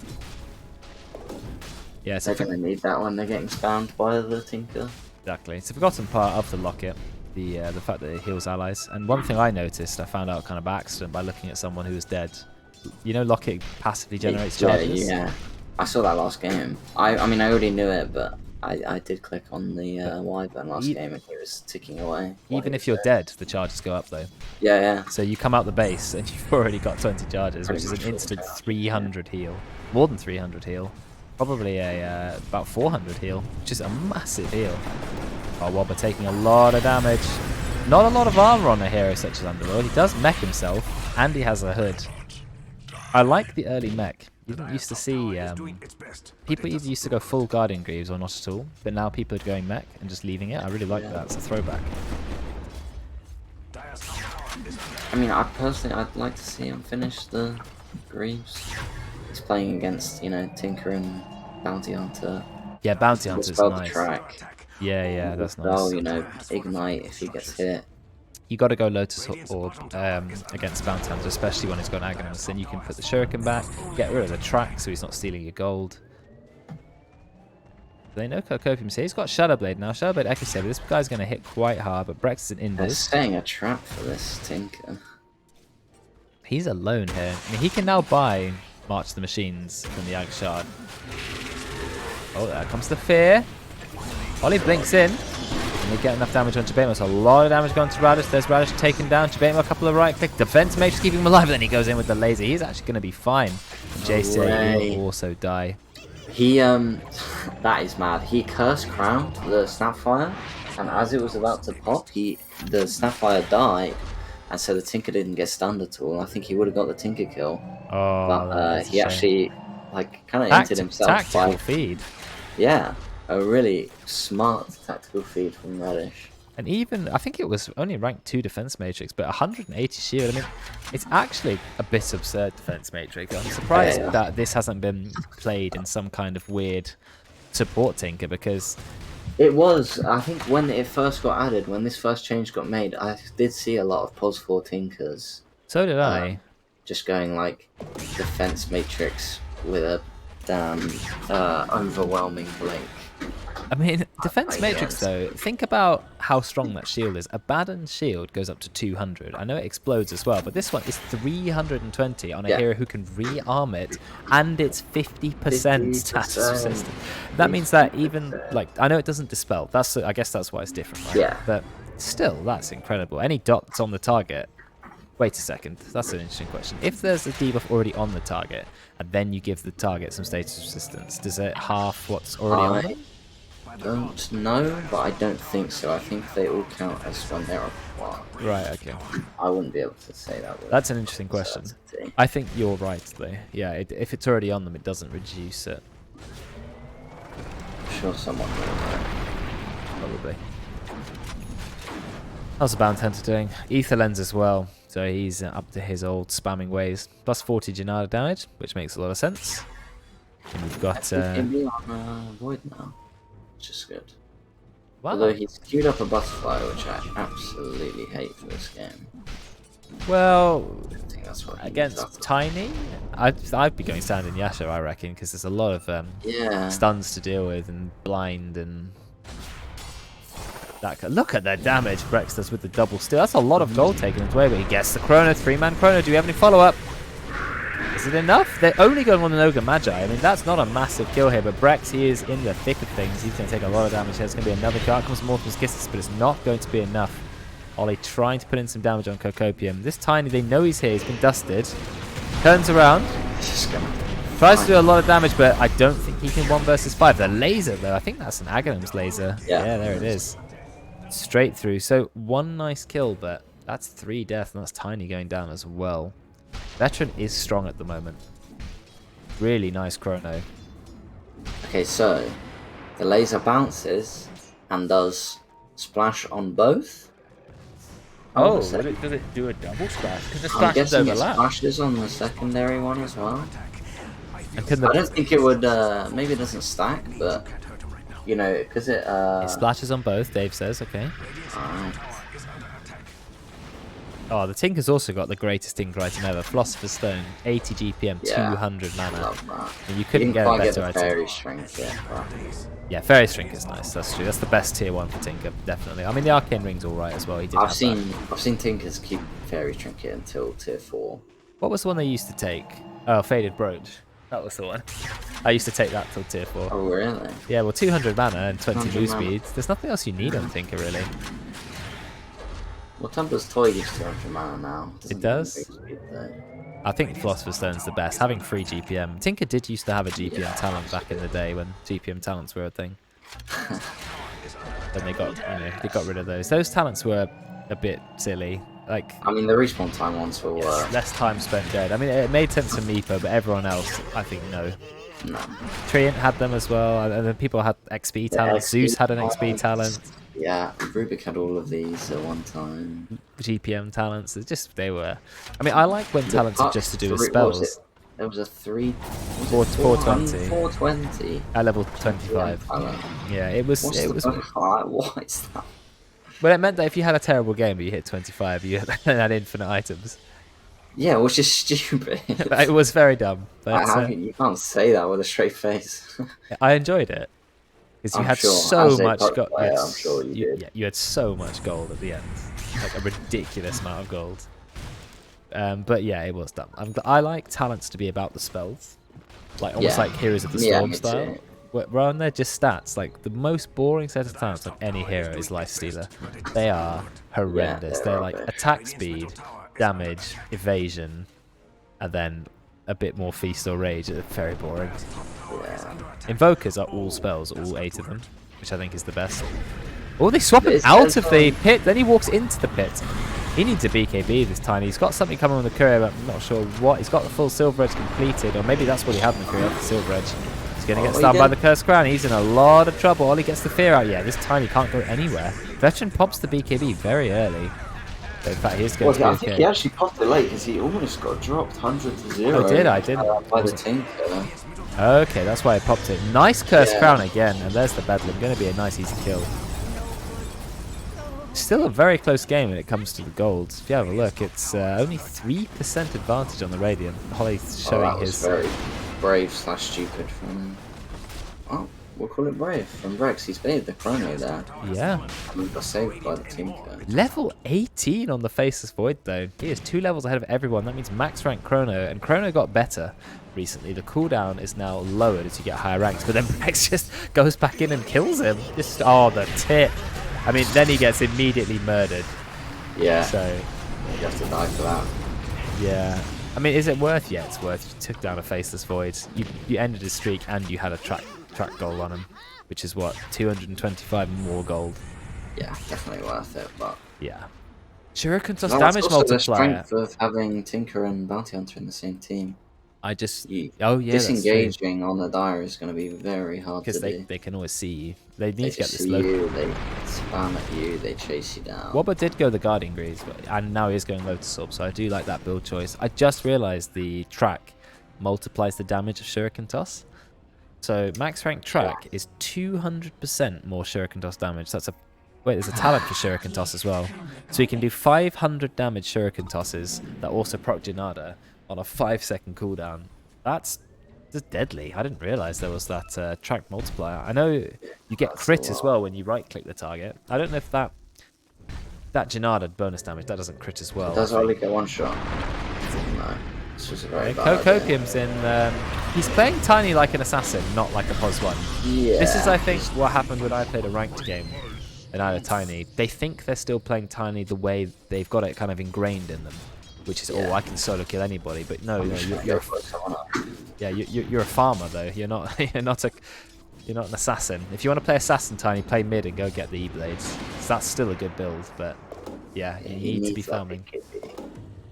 Yeah, so they're going to need that when they're getting spammed by the Tinker. Exactly. It's a forgotten part of the Locket. The fact that it heals allies. And one thing I noticed, I found out kind of by accident by looking at someone who was dead. You know, Locket passively generates charges. Yeah. I saw that last game. I mean, I already knew it, but I did click on the Wyvern last game and he was ticking away. Even if you're dead, the charges go up though. Yeah. So you come out the base and you've already got 20 charges, which is an instant 300 heal. More than 300 heal. Probably about 400 heal, which is a massive heal. Oh, Wobber taking a lot of damage. Not a lot of armor on a hero such as Underworld. He does mech himself, and he has a hood. I like the early mech. You didn't used to Dire's top see tower is doing its best, but people it either doesn't used to go full Guardian Greaves or not at all, but now people are going mech and just leaving it. I really like that. It's a throwback. Dire's top tower is under I mean, I'd like to see him finish the Greaves. He's playing against, you know, Tinker and Bounty Hunter. Yeah, Bounty Hunter's Dispel the nice. track. attack. Yeah, that's Dispel, nice. you know, Ignite if he gets hit. You got to go Lotus Orb against Bounty Hunter, especially when he's got Aghanim. Then you can put the Shuriken back, get rid of the track so he's not stealing your gold. They know Cocopium's here. He's got Shadowblade now. Shadowblade Echo Saber. This guy's going to hit quite hard, but Brex is in They're Invis. setting a trap for this Tinker. He's alone here. I mean, he can now buy March the Machines from the Ag Shard. Oh, there comes the Fear. Ollie blinks in. And they get enough damage on Jabemo. So a lot of damage going to Radish. There's Radish taken down. Jabemo a couple of right click. Defense Matrix keeping him alive. And then he goes in with the laser. He's actually going to be fine. And JCA will also die. He, that is mad. He curse crowned the Snapfire, and as it was about to pop, the Snapfire died, and so the Tinker didn't get stunned at all. I think he would have got the Tinker kill, Oh, but he actually, like, kind of entered himself tactical by, feed. yeah, a really smart tactical feed from Radish. And even, I think it was only ranked 2 defense matrix, but 180 shield. I mean, it's actually a bit absurd defense matrix. I'm surprised that this hasn't been played in some kind of weird support Tinker, because It was, I think, when it first got added, when this first change got made, I did see a lot of Pos 4 Tinkers so did I. just going like defense matrix with a damn overwhelming blink. I mean, defense I matrix guess. though, think about how strong that shield is. A Baden shield goes up to 200. I know it explodes as well, but this one is 320 on a hero who can re-arm it, and it's 50% status resistant. That means that even, like, I know it doesn't dispel. I guess that's why it's different, right? Yeah. But still, that's incredible. Any dots on the target. Wait a second, that's an interesting question. If there's a debuff already on the target, and then you give the target some status resistance, does it half what's already on them? I don't know, but I don't think so. I think they all count as when they're acquired. Right, okay. I wouldn't be able to say that. With That's an interesting question. certainty. I think you're right, though. Yeah, if it's already on them, it doesn't reduce it. I'm sure someone will know. Probably. How's the Bounty Hunter doing? Ether Lens as well, so he's up to his old spamming ways. Plus 40 Janada damage, which makes a lot of sense. And we've got... He can be on Void now, which is good. wow. Although he's queued up a Butterfly, which I absolutely hate for this game. Well, I think that's what he against needs Tiny, I'd be going Stand in Yasha, I reckon, because there's a lot of yeah. stuns to deal with and blind and... Look at the damage Brex does with the double steal. That's a lot of gold taken away, but he gets the Chrono. 3-man Chrono. Do we have any follow-up? Is it enough? They're only going on an Ogre Magi. I mean, that's not a massive kill here, but Brex, he is in the thick of things. He's going to take a lot of damage here. It's going to be another kill. Out comes Morpheus Kisses, but it's not going to be enough. Ollie trying to put in some damage on Cocopium. This Tiny, they know he's here. He's been dusted. Turns around. Just gonna Tries to do a lot of damage, but I don't think he can 1 versus 5. The laser, though, I think that's an Aghanim's laser. Yeah, there it is. Straight through. So 1 nice kill, but that's 3 death, and that's Tiny going down as well. Veteran is strong at the moment. Really nice Chrono. Okay, so the laser bounces and does splash on both. Oh, So does it do a double splash? Because the I'm splashes guessing it overlap. splashes on the secondary one as well. And can I the, don't think it would. Maybe it doesn't stack, but you know, because it. it splashes on both, Dave says. Okay. Alright. Oh, the Tinker's also got the greatest Tinker item ever. Philosopher's Stone, 80 GPM, Yeah, 200 mana. Love that. And you couldn't get a quite better the item. fairy strength yet, but Yeah, Fairy Shrink is nice. That's true. That's the best tier 1 for Tinker, definitely. I mean, the Arcane Ring's alright as well. He did I've have that. seen Tinkers keep fairy trinket until tier 4. What was the one they used to take? Oh, Faded Brooch. That was the one. I used to take that till tier 4. Oh really? Yeah, well, 200 mana and 20 move 200 mana. speed. There's nothing else you need on Tinker, really. Well, Tumblr's toy gives 200 mana now. It does? give speed, though. I think Philosopher's Stone's the best. Having free GPM. Tinker did used to have a GPM Yeah. talent back in the day when GPM talents were a thing. Then they got, they got rid of those. Those talents were a bit silly. Like, I mean, the respawn time ones were less time spent dead. I mean, it made sense for Meepo, but everyone else, I think, no. no. Treant had them as well, and then people had XP talent. Zeus had an XP talent. Yeah, Rubik had all of these at one time. GPM talents. It's just they were. I mean, I like when talents are just to do with spells. There was a 420. 420 At level 25. Yeah, it was. What's It the was. what is that? But it meant that if you had a terrible game but you hit 25, you had infinite items. Yeah, which is stupid. It was very dumb. But, you can't say that with a straight face. I enjoyed it because you I'm had sure, so as a much pro gold. player, I'm sure you did. Yeah, you had so much gold at the end, like a ridiculous amount of gold. But yeah, it was dumb. I like talents to be about the spells, like almost like Heroes of the Storm style. Too. Rather than they're just stats. Like the most boring set of talents of any hero is Life Stealer. They are horrendous. They're like attack speed, damage, evasion, and then a bit more feast or rage. They're very boring. Yeah. Invokers are all spells, all 8 of them, which I think is the best. Oh, they swap him out of the pit, then he walks into the pit. He needs a BKB this Tiny. He's got something coming on the courier, but I'm not sure what. He's got the full Silver Edge completed, or maybe that's what he had in the courier, the Silver Edge. He's going to get stunned by the Cursed Crown. He's in a lot of trouble. Ollie gets the fear out. Yeah, this Tiny can't go anywhere. Veteran pops the BKB very early. But in fact, he is going to be I think he actually popped it late because he almost got dropped 100 to 0. I did. By the Tinker. Okay, that's why I popped it. Nice Cursed Crown again, and there's the Bedlam. Going to be a nice easy kill. Still a very close game when it comes to the gold. If you have a look, it's only 3% advantage on the Radiant. Holly's showing his... very brave / stupid from... Oh, we'll call it brave from Rex. He's baited the chrono there. Yeah. And he got saved by the Tinker. Level 18 on the Faceless Void though. He is 2 levels ahead of everyone. That means max rank chrono. And chrono got better recently. The cooldown is now lowered as you get higher ranks. But then Rex just goes back in and kills him. Just, oh, the tip. I mean, then he gets immediately murdered. Yeah. So you have to die for that. Yeah. I mean, is it worth? Yeah, it's worth. You took down a Faceless Void. You ended his streak and you had a track goal on him, which is what, 225 more gold. Yeah, definitely worth it. But yeah. Shuriken does no, damage also multiplier. The strength of having Tinker and Bounty Hunter in the same team. Disengaging on the Dire is going to be very hard to do. Because they can always see you. They need to get this see low. they spam at you, they chase you down. Wobber did go the Guardian Greaves, and now he is going Lotus Orb, so I do like that build choice. I just realised the track multiplies the damage of Shuriken Toss. So max rank track is 200% more Shuriken Toss damage. That's a... Wait, there's a talent for Shuriken Toss as well. So you can do 500 damage Shuriken Tosses that also proc Janada on a 5-second cooldown. That's deadly. I didn't realise there was that track multiplier. I know you get crit as well when you right-click the target. I don't know if that Janada bonus damage, that doesn't crit as well. Does only get one shot? No. This was a very bad Copium's in... he's playing Tiny like an assassin, not like a POS 1. Yeah. This is, I think, what happened when I played a ranked game and I had a Tiny. They think they're still playing Tiny the way they've got it kind of ingrained in them. Which is, oh, I can solo kill anybody, but no, you're a farmer though. You're not you're not an assassin. If you want to play assassin Tiny, play mid and go get the E-blades. So that's still a good build, but yeah, you need to be farming.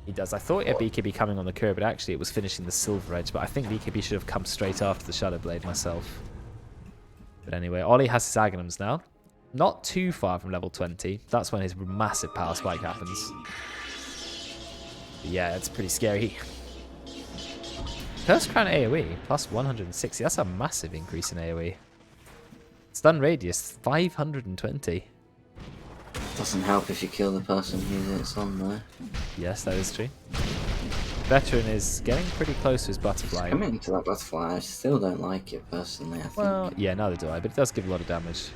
He does. I thought he had BKB coming on the curve, but actually it was finishing the Silver Edge. But I think BKB should have come straight after the Shadow Blade myself. But anyway, Ollie has his Aghanims now. Not too far from level 20. That's when his massive power spike happens. Yeah, it's pretty scary. Cursed Crown AoE, plus 160. That's a massive increase in AoE. Stun radius, 520. Doesn't help if you kill the person who it's on there. Yes, that is true. Veteran is getting pretty close to his butterfly. Coming to that butterfly, I still don't like it personally, I think. Well, yeah, neither do I, but it does give a lot of damage.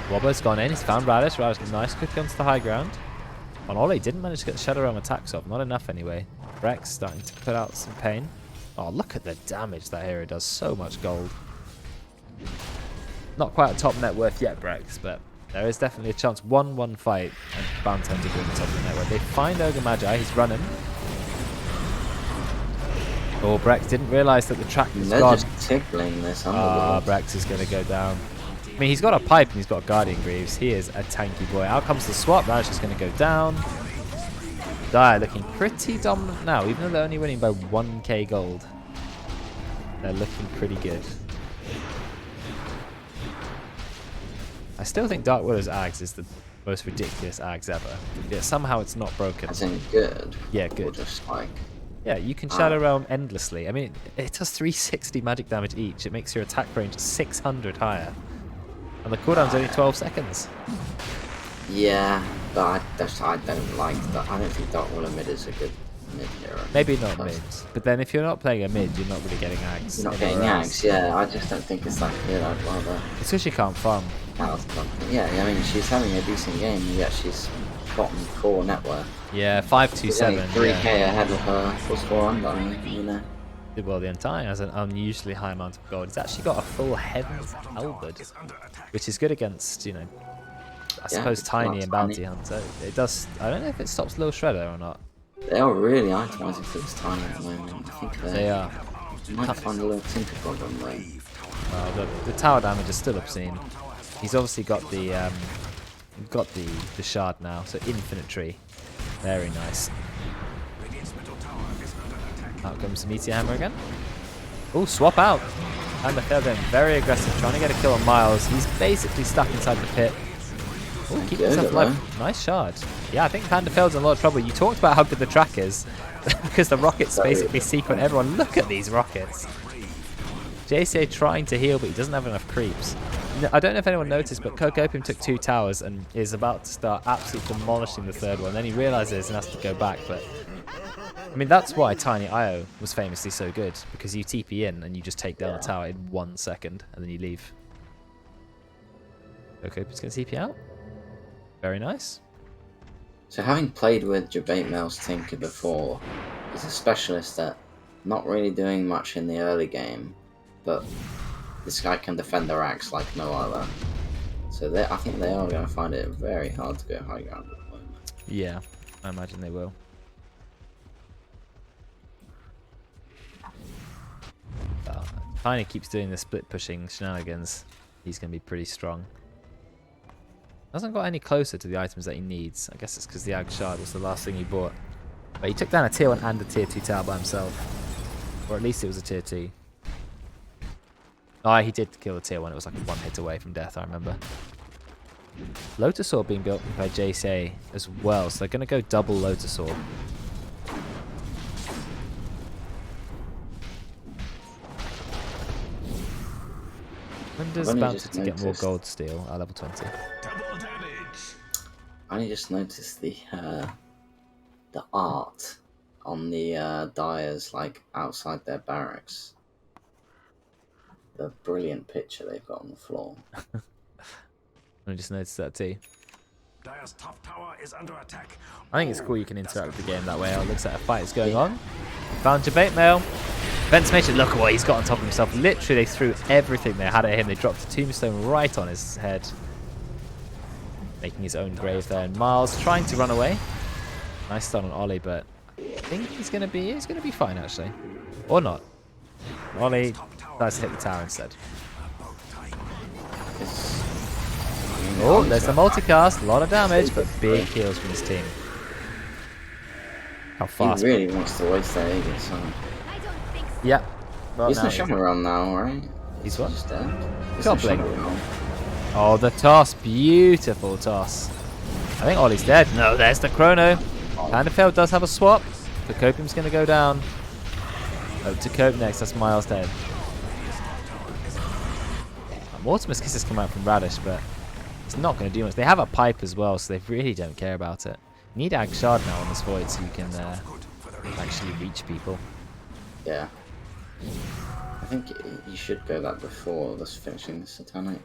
Wobber's gone in, he's found Radish. Radish nice, quickly onto the high ground. On Ollie, didn't manage to get the Shadow Realm attacks off. Not enough anyway. Rex starting to put out some pain. Oh, look at the damage that hero does. So much gold. Not quite a top net worth yet, Brex, but there is definitely a chance. 1-1 fight and Bounty Hunter doing the top of the net worth. They find Ogre Magi. He's running. Oh, Brex didn't realise that the track was gone. They're just tickling this underworld. Brex is going to go down. I mean, he's got a pipe and he's got a Guardian Greaves. He is a tanky boy. Out comes the swap. Radish is going to go down. Dire looking pretty dominant now, even though they're only winning by 1k gold. They're looking pretty good. I still think Dark Willow's Ags is the most ridiculous Ags ever. Yet somehow it's not broken. As in good? Yeah, Or good. just like... Yeah, you can Shadow Realm endlessly. I mean, it does 360 magic damage each. It makes your attack range 600 higher. And the cooldown's only 12 seconds. Yeah, but I don't like that. I don't think Dark Willow mid is a good mid hero. Maybe not mid, but then if you're not playing a mid, you're not really getting Ags. You're not getting Ags, yeah. I just don't think it's that good. I'd rather... It's because you can't farm. Yeah, I mean, she's having a decent game, and yet she's bottom core net worth. Yeah, 527. 3k ahead of her plus 4 Undying, you know. Well, the Undying has an unusually high amount of gold. It's actually got a full Heaven's Halberd, which is good against, you know, I suppose Tiny and Bounty Hunter. It does. I don't know if it stops Lil Shredder or not. They are really itemizing for this Tiny at the moment. I think they are. You might find a little tinker problem there. Well, the tower damage is still obscene. He's obviously got the shard now, so infinite tree. Very nice. Out comes the Meteor Hammer again. Oh, swap out. And the Fail going very aggressive, trying to get a kill on Miles. He's basically stuck inside the pit. Oh, keep himself alive. Nice shard. Yeah, I think Panda Fail's in a lot of trouble. You talked about how good the track is, because the rockets basically sequence everyone. Look at these rockets. JCA trying to heal, but he doesn't have enough creeps. I don't know if anyone noticed, but Cocopium took 2 towers and is about to start absolutely demolishing the 3rd one. Then he realizes and has to go back, but... I mean, that's why Tiny IO was famously so good, because you TP in and you just take down a tower in 1 second, and then you leave. Cocopium's going to TP out. Very nice. So having played with Jabate-Mail's Tinker before, he's a specialist at not really doing much in the early game, but this guy can defend their axe like no other. So I think they are going to find it very hard to go high ground at the moment. Yeah, I imagine they will. Tiny keeps doing the split pushing shenanigans. He's going to be pretty strong. Hasn't got any closer to the items that he needs. I guess it's because the Ag Shard was the last thing he bought. But he took down a tier 1 and a tier 2 tower by himself. Or at least it was a tier 2. Oh, he did kill the tier 1. It was like 1 hit away from death, I remember. Lotus Orb being built by JSA as well. So they're going to go double Lotus Orb. When does Bounty to get more gold steal at level 20? I only just noticed the art on the dyers, like outside their barracks. The brilliant picture they've got on the floor. I just noticed that too. Dire's top tower is under attack. I think it's cool you can interact with the game that way. It looks like a fight is going on. Found Jabate-Mail. Ventimation, look at what he's got on top of himself. Literally, they threw everything they had at him. They dropped a tombstone right on his head. Making his own grave there. And Miles trying to run away. Nice stun on Ollie, but I think he's gonna be fine actually. Or not. Ollie tries to hit the tower instead. Oh, there's the multicast, a lot of damage, but big heals from his team. How fast? He really wants to waste that Aegis, huh? Yeah. Well, he's in the Shaman realm now, right? He's what? Just dead. He's God blink. Oh, the toss. Beautiful toss. I think Ollie's dead. No, there's the chrono. Pandafel does have a swap. The Copium's going to go down. Oh, to Cope next. That's Miles dead. Mortimer's Kiss has come out from Radish, but it's not going to do much. They have a pipe as well, so they really don't care about it. You need Ag Shard now on this Void so you can actually reach people. Yeah. I think you should go that before this finishing the Satanic.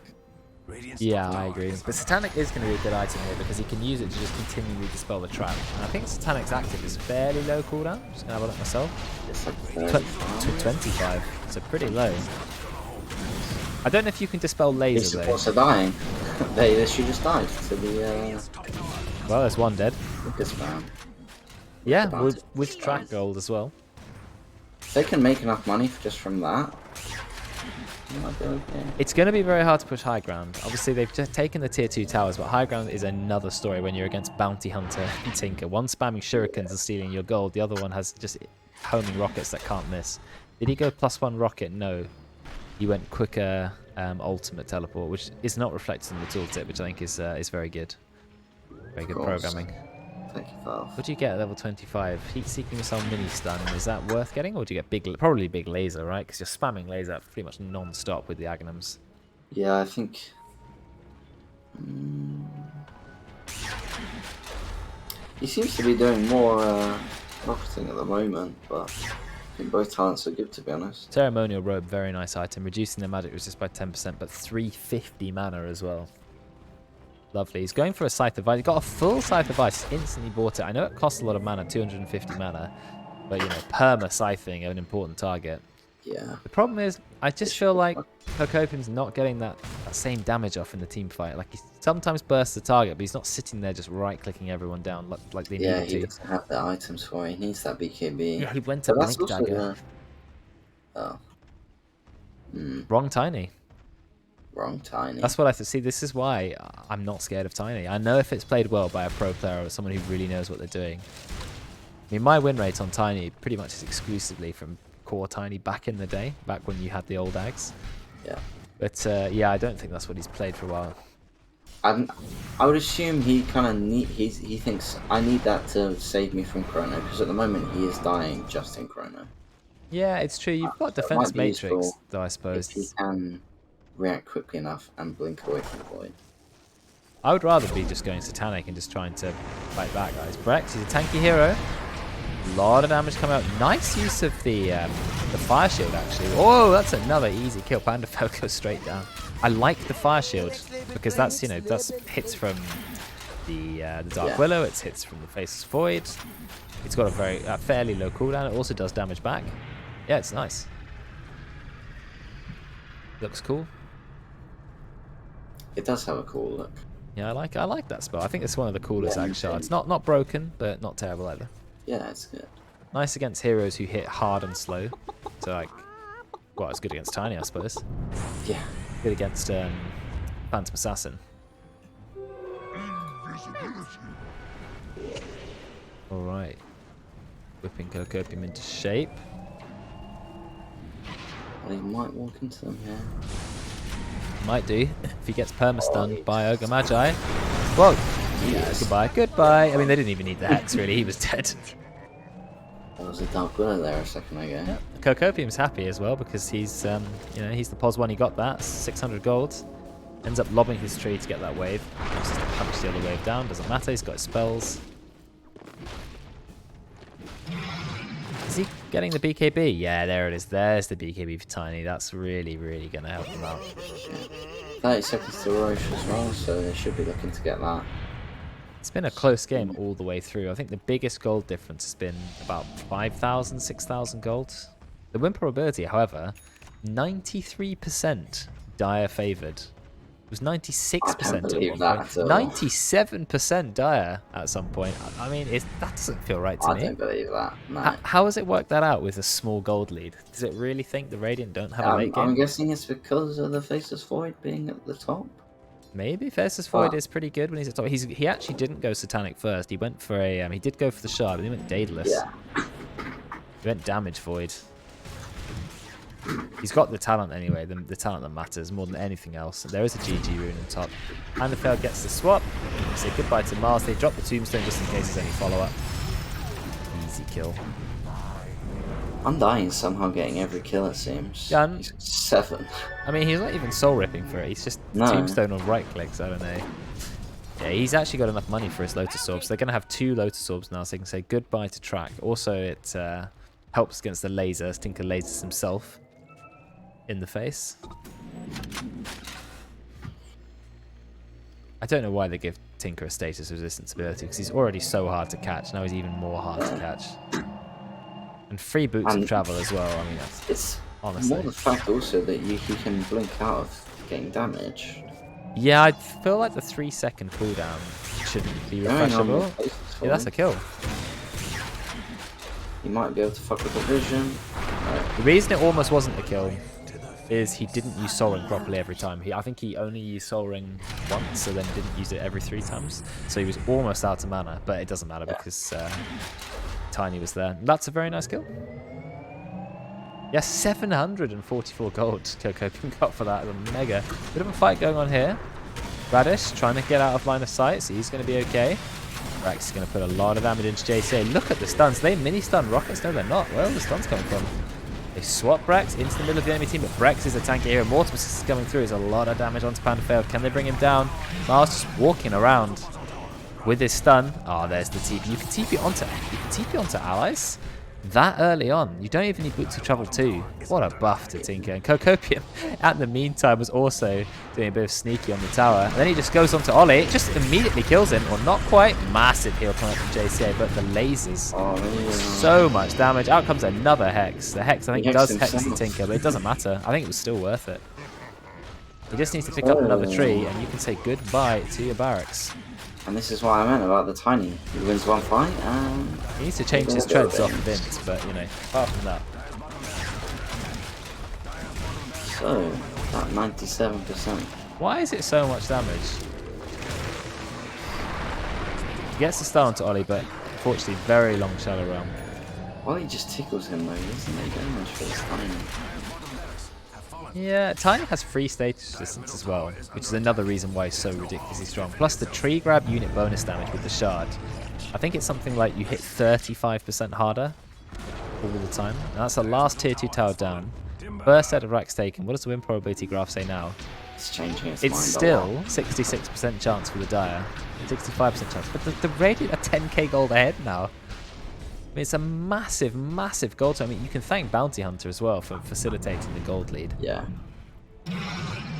Yeah, I agree. But Satanic is going to be a good item here because he can use it to just continually dispel the trap. And I think Satanic's active is fairly low cooldown. I'm just going to have a look myself. It's like 25, so pretty low. I don't know if you can dispel laser these though. supports are dying. They should just died to the Well, there's one dead. Lucas man. Yeah, with track gold as well. If they can make enough money just from that, He might be okay. It's going to be very hard to push high ground. Obviously, they've just taken the tier 2 towers, but high ground is another story when you're against Bounty Hunter and Tinker. One spamming shurikens and stealing your gold. The other one has just homing rockets that can't miss. Did he go +1 rocket? No. He went quicker ultimate teleport, which is not reflected in the tooltip, which I think is very good. Very good programming. Thank you, Valve. What do you get at level 25? Heat-seeking missile mini-stun. Is that worth getting, or do you get probably big laser, right? Because you're spamming laser pretty much non-stop with the Aghanims. Yeah, I think... He seems to be doing more rocketing at the moment, but I think both talents are good, to be honest. Ceremonial Robe, very nice item. Reducing the magic resist by 10%, but 350 mana as well. Lovely. He's going for a Scythe of Ice. He got a full Scythe of Ice. Instantly bought it. I know it costs a lot of mana, 250 mana. But, you know, perma-scything an important target. Yeah. The problem is, I just feel like Kokopium's not getting that same damage off in the team fight. Like, he sometimes bursts the target, but he's not sitting there just right-clicking everyone down like they need to. Yeah, he doesn't have the items for it. He needs that BKB. Yeah, he went to Blink Dagger. Oh. Wrong Tiny. Wrong Tiny. That's what I see. This is why I'm not scared of Tiny. I know if it's played well by a pro player or someone who really knows what they're doing. I mean, my win rate on Tiny pretty much is exclusively from core Tiny back in the day, back when you had the old Ags. Yeah. But yeah, I don't think that's what he's played for a while. I would assume he kind of he thinks I need that to save me from Chrono, because at the moment he is dying just in Chrono. Yeah, it's true. You've got So Defense Matrix, though, I suppose. If he can react quickly enough and blink away from the void. I would rather be just going Satanic and just trying to fight back, guys. Brex, he's a tanky hero. A lot of damage coming out. Nice use of the fire shield, actually. Oh, that's another easy kill. Panda Fell goes straight down. I like the fire shield because that's, you know, that's hits from the Dark Willow. It's hits from the Faceless Void. It's got a very fairly low cooldown. It also does damage back. Yeah, it's nice. Looks cool. It does have a cool look. Yeah, I like that spell. I think it's one of the coolest Ag shards. Not broken, but not terrible either. Yeah, it's good. Nice against heroes who hit hard and slow. So like, well, it's good against Tiny, I suppose. Yeah. Good against Phantom Assassin. All right. Whipping Kokopium into shape. Well, he might walk into them here. Might do if he gets perma-stunned by Ogre Magi. Whoa! Yeah, goodbye. I mean, they didn't even need the Hex, really. He was dead. There was a Dark Willow there a second ago. Yeah. Kokopium's happy as well because he's, you know, he's the POS one. He got that 600 gold. Ends up lobbing his tree to get that wave. Just to punch the other wave down. Doesn't matter. He's got his spells. Is he getting the BKB? Yeah, there it is. There's the BKB for Tiny. That's really, really going to help him out. 30 seconds to Roche as well, so they should be looking to get that. It's been a close game all the way through. I think the biggest gold difference has been about 5,000, 6,000 gold. The win probability, however, 93% Dire favoured. It was 96% at one point. 97% Dire at some point. I mean, that doesn't feel right to me. I don't believe that. No. How has it worked that out with a small gold lead? Does it really think the Radiant don't have a late game? I'm guessing it's because of the Faceless Void being at the top. Maybe Faceless Void is pretty good when he's at top. He actually didn't go Satanic first. He went for a he did go for the Shard, but he went Daedalus. Yeah. He went Damage Void. He's got the talent anyway, the talent that matters more than anything else. There is a GG rune on top. Anderfell gets the swap. Say goodbye to Mars. They drop the tombstone just in case there's any follow-up. Easy kill. Undying is somehow getting every kill, it seems. Yeah, He's 7. I mean, he's not even soul ripping for it. He's just tombstone on right clicks. I don't know. Yeah, he's actually got enough money for his Lotus Orbs. They're going to have 2 Lotus Orbs now, so they can say goodbye to Track. Also, it helps against the lasers. Tinker lasers himself in the face. I don't know why they give Tinker a status resistance ability, because he's already so hard to catch. Now he's even more hard to catch. And free boots of travel as well. I mean, it's honestly more the fact also that he can blink out of getting damage. Yeah, I feel like the 3-second cooldown shouldn't be refreshable. Yeah, that's a kill. He might be able to fuck with the vision. The reason it almost wasn't a kill is he didn't use Soul Ring properly every time. I think he only used Soul Ring once, so then didn't use it every 3 times. So he was almost out of mana, but it doesn't matter because Tiny was there. That's a very nice kill. Yeah, 744 gold Cocopium got for that. It was a mega. Bit of a fight going on here. Radish trying to get out of line of sight, so he's going to be okay. Rex is going to put a lot of damage into JCA. Look at the stuns. They mini-stun Rockets. No, they're not. Where are the stuns coming from? They swap Brex into the middle of the enemy team, but Brex is a tanky hero. Mortimus is coming through. There's a lot of damage onto Panda Failed. Can they bring him down? Miles just walking around with his stun. Oh, there's the TP. You can TP onto allies that early on. You don't even need Boots of Travel 2. What a buff to Tinker. And Cocopium, at the meantime, was also doing a bit of sneaky on the tower. And then he just goes on to Ollie. It just immediately kills him. Or not quite. Massive heal coming up from JCA, but the lasers. So much damage. Out comes another Hex. The Hex, I think, does Hex the Tinker, but it doesn't matter. I think it was still worth it. He just needs to pick up another tree, and you can say goodbye to your barracks. And this is what I meant about the Tiny. He wins one fight and... He needs to change his treads off Vince, but, you know, apart from that. So, that 97%. Why is it so much damage? He gets the start onto Ollie, but unfortunately very long shallow realm. Well, he just tickles him though, doesn't he? Damage for his Tiny. Yeah, Tiny has free status distance as well, which is another reason why he's so ridiculously strong. Plus the tree grab unit bonus damage with the shard. I think it's something like you hit 35% harder all the time. And that's the last tier 2 tower down. First set of racks taken. What does the win probability graph say now? It's changing its It's mind still 66% chance for the Dire. 65% chance. But the Radiant are 10k gold ahead now. I mean, it's a massive, massive gold. I mean, you can thank Bounty Hunter as well for facilitating the gold lead. Yeah.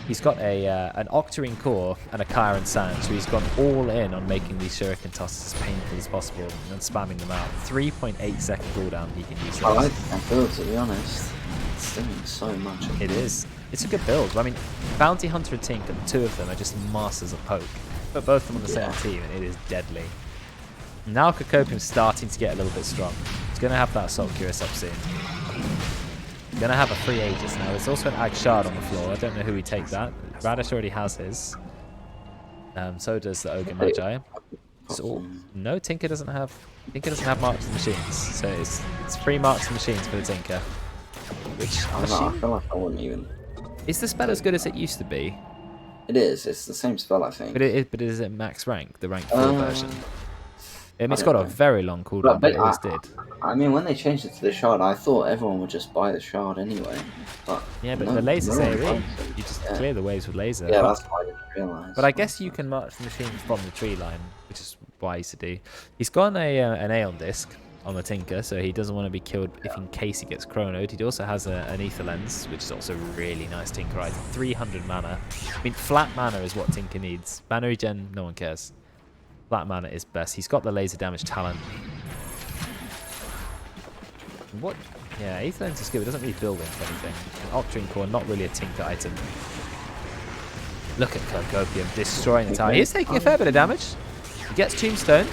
He's got an Octarine Core and a Kyron Sand, so he's gone all in on making these Shuriken tosses as painful as possible and spamming them out. 3.8 second cooldown he can use. I like that build, to be honest. It's doing so much. It is. It's a good build. I mean, Bounty Hunter and Tink, and the two of them are just masters of poke. But both of them on the same team, and it is deadly. Now Cocopium's starting to get a little bit strong. He's going to have that Assault Curious up soon. Going to have a free Aegis now. There's also an Ag Shard on the floor. I don't know who would take that. Radish already has his. So does the Ogre Magi. So, no, Tinker doesn't have Marks and Machines. So it's free Marks and Machines for the Tinker. Which I feel like I wouldn't even... Is the spell as good as it used to be? It is. It's the same spell, I think. But is it max rank? The rank 4 version? It's got a very long cooldown, but it always did. I mean, when they changed it to the shard, I thought everyone would just buy the shard anyway. But yeah, but the laser's AoE. You just clear the waves with laser. Yeah, that's why I didn't realise. But I guess you can march the machines from the tree line, which is what I used to do. He's got an Aeon Disc on the Tinker, so he doesn't want to be killed if in case he gets chronoed. He also has an Ether Lens, which is also a really nice Tinker item. 300 mana. I mean, flat mana is what Tinker needs. Mana regen, no one cares. Flat mana is best. He's got the laser damage talent. What? Yeah, Ether Lens is good. It doesn't really build into anything. An Octarine Core, not really a Tinker item. Look at Cocopium destroying the tower. He's taking a fair bit of damage. He gets tombstoned.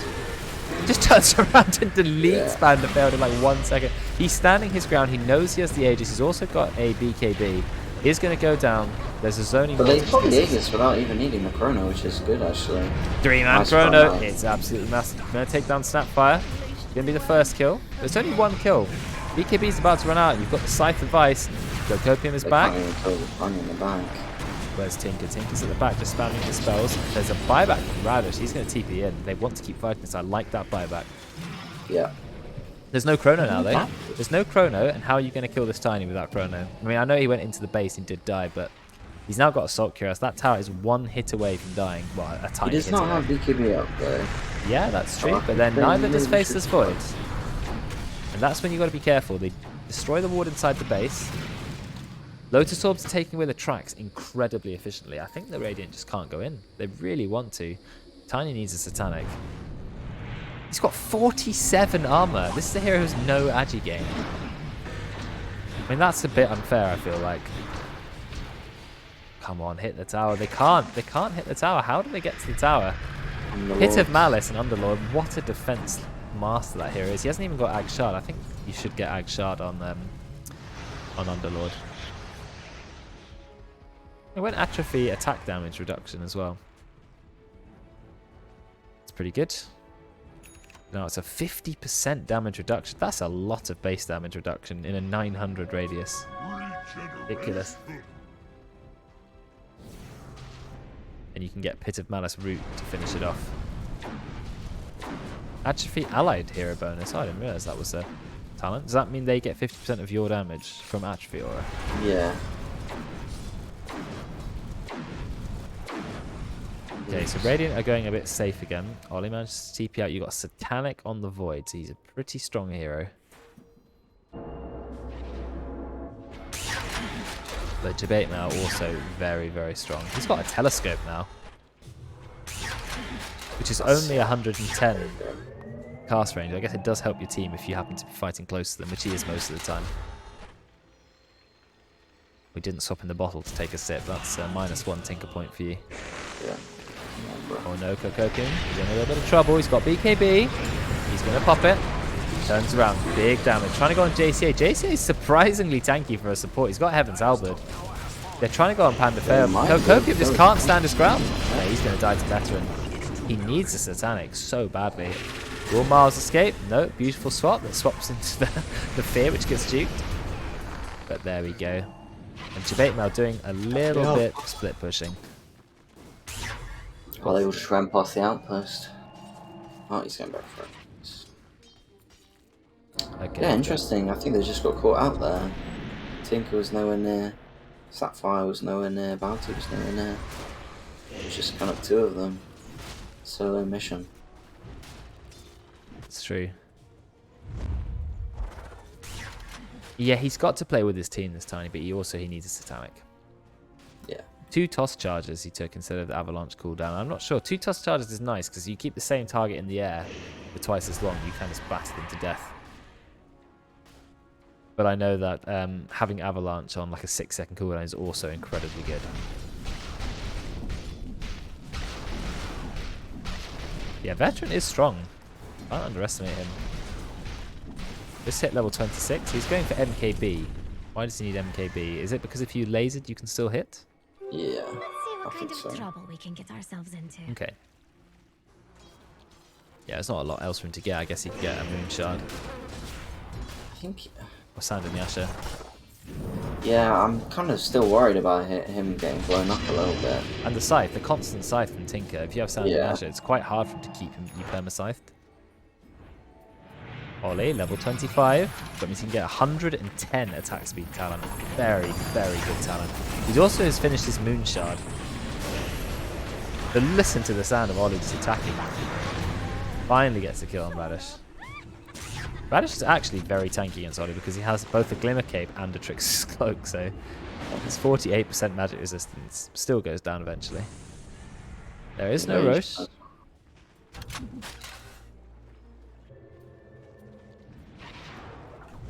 He just turns around and deletes Panda Failed in like 1 second. He's standing his ground. He knows he has the Aegis. He's also got a BKB. He's going to go down. There's a zoning. But they probably the Aegis without even needing the chrono, which is good actually. 3-man nice chrono. It's absolutely massive. Going to take down Snapfire. Going to be the first kill. There's only 1 kill. BKB is about to run out. You've got the Scythe of Vice. Cocopium is back. In the back. Where's Tinker? Tinker's at the back, just spamming his spells. There's a buyback from Radish. He's going to TP in. They want to keep fighting this. I like that buyback. Yeah. There's no chrono now, though. There's no chrono, and how are you going to kill this Tiny without chrono? I mean, I know he went into the base and did die, but he's now got Assault Curious. That tower is 1 hit away from dying. Well, a tiny hit. He does not have BKB up, though. Yeah, that's true, but then neither does Faceless Void. And that's when you've got to be careful. They destroy the ward inside the base. Lotus Orbs are taking away the tracks incredibly efficiently. I think the Radiant just can't go in. They really want to. Tiny needs a Satanic. He's got 47 armor. This is a hero who's no agi gain. I mean, that's a bit unfair, I feel like. Come on, hit the tower. They can't hit the tower. How do they get to the tower? Underlord. Hit of Malice and Underlord. What a defense master that hero is. He hasn't even got Ag Shard. I think you should get Ag Shard on Underlord. It went atrophy attack damage reduction as well. It's pretty good. No, it's a 50% damage reduction. That's a lot of base damage reduction in a 900 radius. Ridiculous. And you can get Pit of Malice Root to finish it off. Atrophy allied hero bonus. Oh, I didn't realize that was a talent. Does that mean they get 50% of your damage from Atrophy Aura? Yeah. Okay, so Radiant are going a bit safe again. Ollie managed to TP out. You got Satanic on the Void, so he's a pretty strong hero. But Debate now also very, very strong. He's got a telescope now, which is only 110 cast range. I guess it does help your team if you happen to be fighting close to them, which he is most of the time. We didn't swap in the bottle to take a sip. That's a -1 Tinker point for you. Yeah. Oh no, Kokokin. He's in a little bit of trouble. He's got BKB. He's going to pop it. Turns around. Big damage. Trying to go on JCA. JCA is surprisingly tanky for a support. He's got Heaven's Halberd. They're trying to go on Panda Fair. Kokokin just can't stand his ground. Yeah, he's going to die to Veteran. He needs a Satanic so badly. Will Miles escape? No. Beautiful swap. That swaps into the Fear, which gets juked. But there we go. And Debate now doing a little bit of split pushing. Well, they will just ran past the outpost. Oh, he's going back for it. Okay. Yeah, interesting. I think they just got caught out there. Tinker was nowhere near. Sapphire was nowhere near. Bounty was nowhere near. It was just kind of two of them. Solo mission. It's true. Yeah, he's got to play with his team this tiny, but he needs a Satanic. Yeah. 2 toss charges he took instead of the avalanche cooldown. I'm not sure. 2 toss charges is nice because you keep the same target in the air for twice as long. You can just batter them to death. But I know that having avalanche on like a 6-second cooldown is also incredibly good. Yeah, Veteran is strong. Can't underestimate him. Just hit level 26. He's going for MKB. Why does he need MKB? Is it because if you lasered, you can still hit? Yeah. Let's see I what kind think of so. trouble we can get ourselves into. Okay. Yeah, there's not a lot else for him to get. I guess he could get a Moon Shard. I think. Or Sand in the Asher. Yeah, I'm kind of still worried about him getting blown up a little bit. And the Scythe, the constant Scythe from Tinker. If you have Sand in the Yeah. Asher, it's quite hard for him to keep him perma-scythed. Ollie, level 25. That means he can get 110 attack speed talent. Very, very good talent. He also has finished his Moon Shard. But listen to the sound of Ollie just attacking. Finally gets a kill on Radish. Radish is actually very tanky against Ollie because he has both a Glimmer Cape and a Trickster's Cloak, so his 48% magic resistance still goes down eventually. There is no Roche.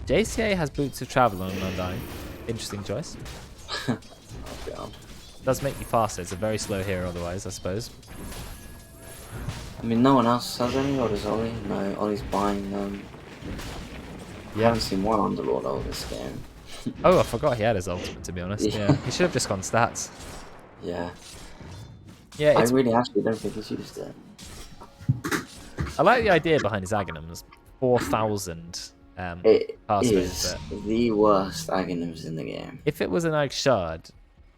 JCA has Boots of Travel on Undying. Interesting choice. Oh god. Does make you faster. It's a very slow hero otherwise, I suppose. I mean, no one else has any, or does Ollie? No, Ollie's buying them. I Yeah. haven't seen one Underlord all this game. Oh, I forgot he had his ultimate, to be honest. Yeah. Yeah. He should have just gone stats. Yeah. Yeah, I it's, really actually don't think he's used it. I like the idea behind his Aghanims. 4,000 It pass is rate, the worst Aghanims in the game. if it was an Ag Shard,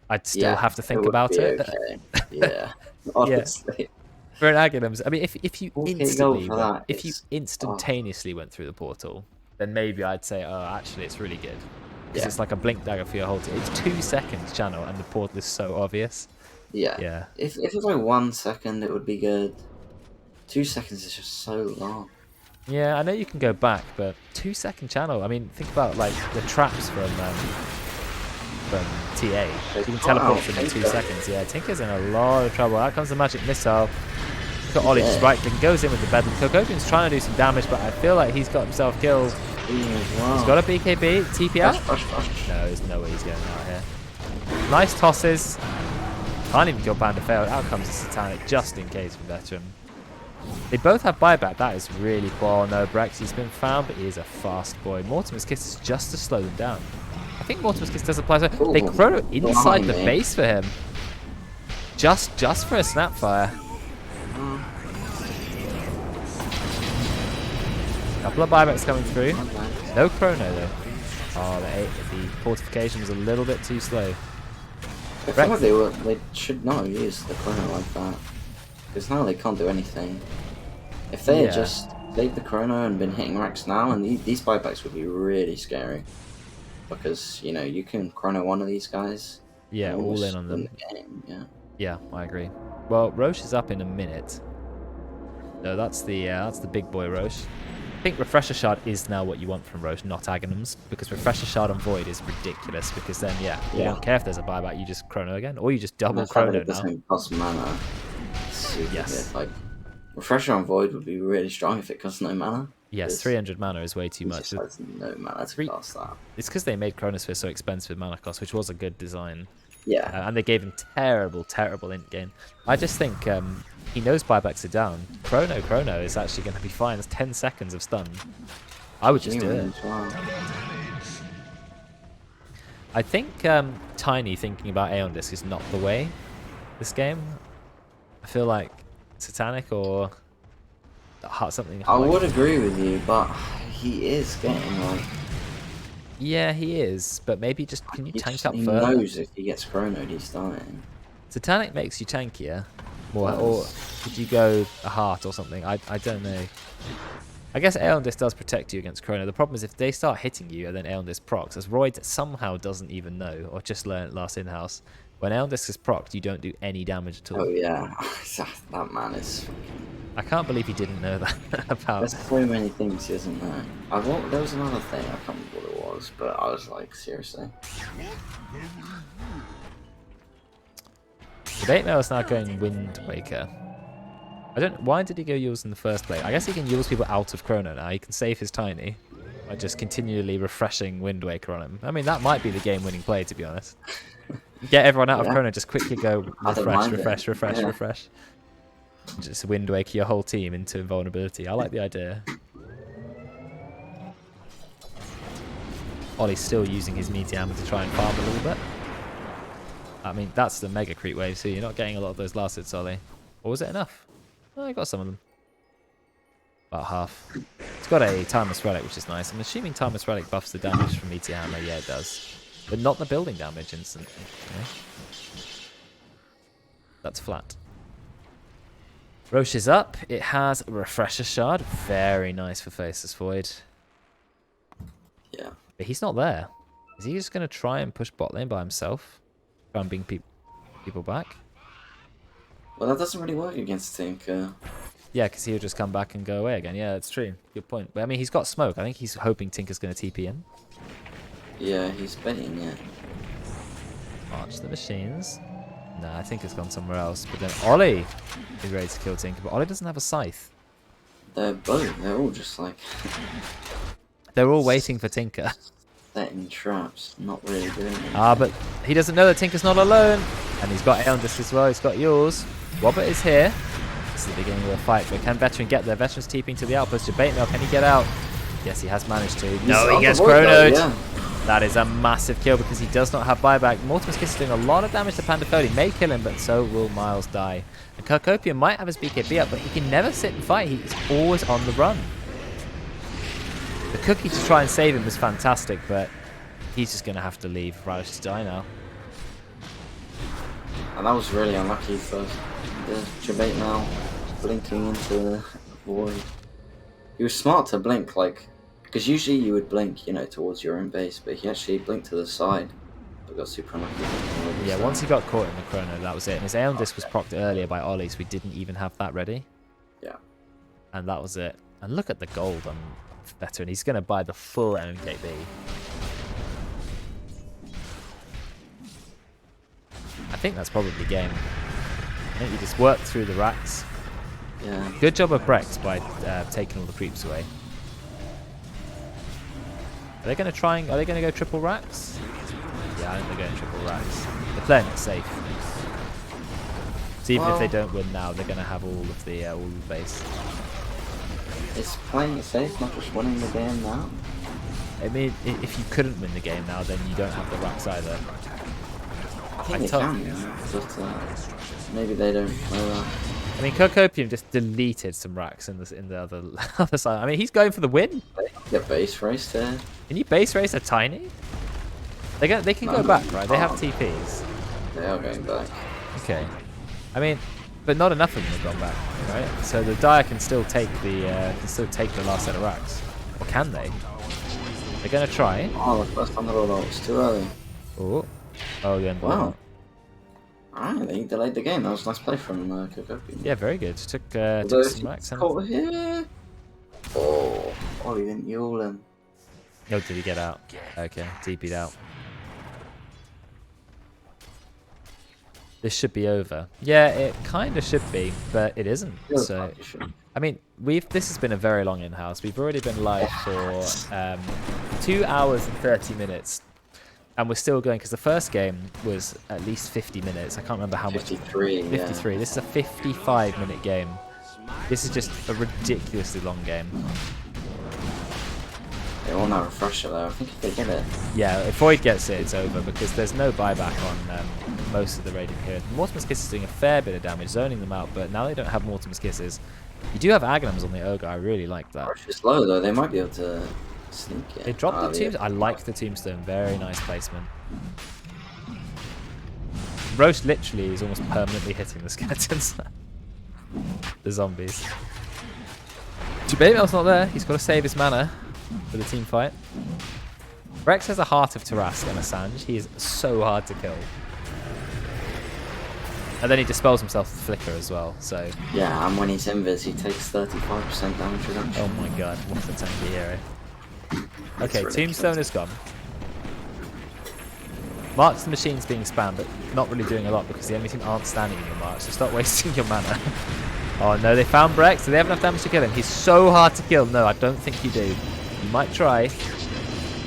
I'd still Yeah, have to think would about be it. Okay. Yeah. Honestly. For an Aghanims, I mean, if you 4K instantly, gold for that, if you it's- instantaneously went through the portal, then maybe I'd say, oh, actually, it's really good. Because Yeah. it's like a blink dagger for your whole team. It's 2 seconds channel, and the portal is so obvious. Yeah. Yeah. If it was like 1 second, it would be good. 2 seconds is just so long. Yeah, I know you can go back, but 2 second channel. I mean, think about like the traps from TA. You can teleport them in 2 seconds. Yeah, Tinker's in a lot of trouble. Out comes the magic missile. Look at Ollie just right clicking, goes in with the Bedlam. Kokokin's trying to do some damage, but I feel like he's got himself killed. He's got a BKB, TP out. No, there's no way he's getting out here. Nice tosses. Can't even kill Panda Fail. Out comes the Satanic just in case for Veteran. They both have buyback. That is really poor. No, Brex, he's been found, but he is a fast boy. Mortimer's Kiss is just to slow them down. I think Mortimer's Kiss does apply. So Ooh, they chrono inside the blimey. base for him. Just for a Snapfire. Couple of buybacks coming through. No chrono though. Oh, the fortification was a little bit too slow. I feel like they should not use the chrono like that. Because now they can't do anything. If they had just saved the chrono and been hitting racks now, and these buybacks would be really scary. Because, you know, you can chrono one of these guys. Yeah, all in on them. The game, yeah. Yeah, I agree. Well, Roche is up in a minute. So that's the big boy Roche. I think Refresher Shard is now what you want from Roche, not Aghanims, because Refresher Shard on Void is ridiculous, because then, you don't care if there's a buyback, you just chrono again, or you just double chrono now. It costs mana. Super Yes. good. Like, Refresher on Void would be really strong if it costs no mana. Yes, 300 mana is way too It much. just has no mana to cast that. It's because they made Chronosphere so expensive mana cost, which was a good design. Yeah. And they gave him terrible int gain. I just think he knows buybacks are down. Chrono is actually going to be fine. It's 10 seconds of stun. I would just do it. I think Tiny thinking about Aeon Disc is not the way this game. I feel like Satanic or something. I would agree with you, but he is getting like... Yeah, he is, but maybe just can you tank up he further? He knows if he gets chronoed, he's dying. Satanic makes you tankier, more, or could you go a heart or something? I don't know. I guess Aeon Disc does protect you against Chrono. The problem is if they start hitting you and then Aeon Disc procs, as Royd somehow doesn't even know, or just learned last in-house, when Aeon Disc is procced, you don't do any damage at all. Oh yeah, that man is... I can't believe he didn't know that about... There's so many things he doesn't know. There was another thing, I can't remember what it was, but I was like, seriously. Debate Mail is now going Wind Waker. Why did he go Yules in the first place? I guess he can Yules people out of Chrono now. He can save his Tiny by just continually refreshing Wind Waker on him. I mean, that might be the game-winning play, to be honest. Get everyone out of Chrono, just quickly go refresh. Just Wind Waker your whole team into invulnerability. I like the idea. Ollie's still using his meaty hammer to try and farm a little bit. I mean, that's the mega creep wave, so you're not getting a lot of those last hits, Ollie. Or was it enough? Oh, I got some of them. About half. It's got a Timeless Relic, which is nice. I'm assuming Timeless Relic buffs the damage from meaty hammer. Yeah, it does. But not the building damage instantly. Okay. That's flat. Roche is up. It has a Refresher Shard. Very nice for Faceless Void. Yeah. But he's not there. Is he just going to try and push bot lane by himself? Try and bring people back? Well, that doesn't really work against Tinker. Yeah, because he'll just come back and go away again. Yeah, that's true. Good point. But I mean, he's got smoke. I think he's hoping Tinker's going to TP in. Yeah, he's baiting it. March the machines. Nah, I think it's gone somewhere else. But then Ollie is ready to kill Tinker. But Ollie doesn't have a scythe. They're all just like... They're all waiting for Tinker. setting traps, not really doing anything. But he doesn't know that Tinker's not alone. And he's got Aeon Disc as well. He's got yours. Wobbit is here. This is the beginning of the fight. But can Veteran get there? Veteran's TPing to the outpost. Debate Mail, can he get out? Yes, he has managed to. No, he gets chronoed. Yeah. That is a massive kill because he does not have buyback. Mortimer's Kiss is doing a lot of damage to Pandafoli. May kill him, but so will Miles die. And Kirkopian might have his BKB up, but he can never sit and fight. He is always on the run. The cookie to try and save him is fantastic, but he's just going to have to leave Radish to die now. And that was really unlucky for the Debate now, blinking into the void. He was smart to blink, like, because usually you would blink, you know, towards your own base, but he actually blinked to the side. But got super unlucky. Yeah, once he got caught in the chrono, that was it. And his Aeon Disc was procced earlier by Ollie, so we didn't even have that ready. Yeah. And that was it. And look at the gold on Veteran. He's going to buy the full MKB. I think that's probably game. I think you just work through the racks. Yeah. Good job of Brex by taking all the creeps away. Are they going to try and... Are they going to go triple racks? Yeah, I think they're going triple racks. They're playing it safe. So even if they don't win now, they're going to have all of the base. Is playing it safe not just winning the game now? I mean, if you couldn't win the game now, then you don't have the racks either. I think they told- can, but maybe they don't know that. I mean, Cocopium just deleted some racks in the other other side. I mean, he's going for the win. They get base raced here. Can you base race a Tiny? They can go back, right? They have TPs. They are going back. Okay. I mean, but not enough of them have gone back, right? So the Dire can still take the last set of racks, or can they? They're gonna try. Oh, the first time they rolled out was too early. Oh, again. Wow. Alright, they delayed the game. That was a nice play from Kokopi. Yeah, very good. Took Although some racks. caught here. Oh, he didn't yawl him. Oh, did he get out? Okay, TP'd out. This should be over. Yeah, it kind of should be, but it isn't. So, I mean, this has been a very long in-house. We've already been live for 2 hours and 30 minutes. And we're still going, because the first game was at least 50 minutes. I can't remember how much. 53, 53. Yeah. This is a 55-minute game. This is just a ridiculously long game. They want that refresher though. I think if they get it. Yeah, if Void gets it, it's over, because there's no buyback on most of the raiding here. Mortimer's Kiss is doing a fair bit of damage, zoning them out, but now they don't have Mortimer's Kisses. You do have Aghanims on the Ogre. I really like that. It's low though. They might be able to sneak it. They dropped the tombstone. I like the tombstone. Very nice placement. Roche literally is almost permanently hitting the skeletons. The zombies. Jubamel's not there. He's got to save his mana for the team fight. Rex has a heart of Tarask and Assange. He is so hard to kill. And then he dispels himself with Flicker as well, so... Yeah, and when he's invis, he takes 35% damage reduction. Oh my god, what a tanky hero. Okay, ridiculous. Tombstone is gone. March the Machine's being spammed, but not really doing a lot because the enemy team aren't standing in your march, so stop wasting your mana. Oh no, they found Brex. Do they have enough damage to kill him? He's so hard to kill. No, I don't think you do. You might try.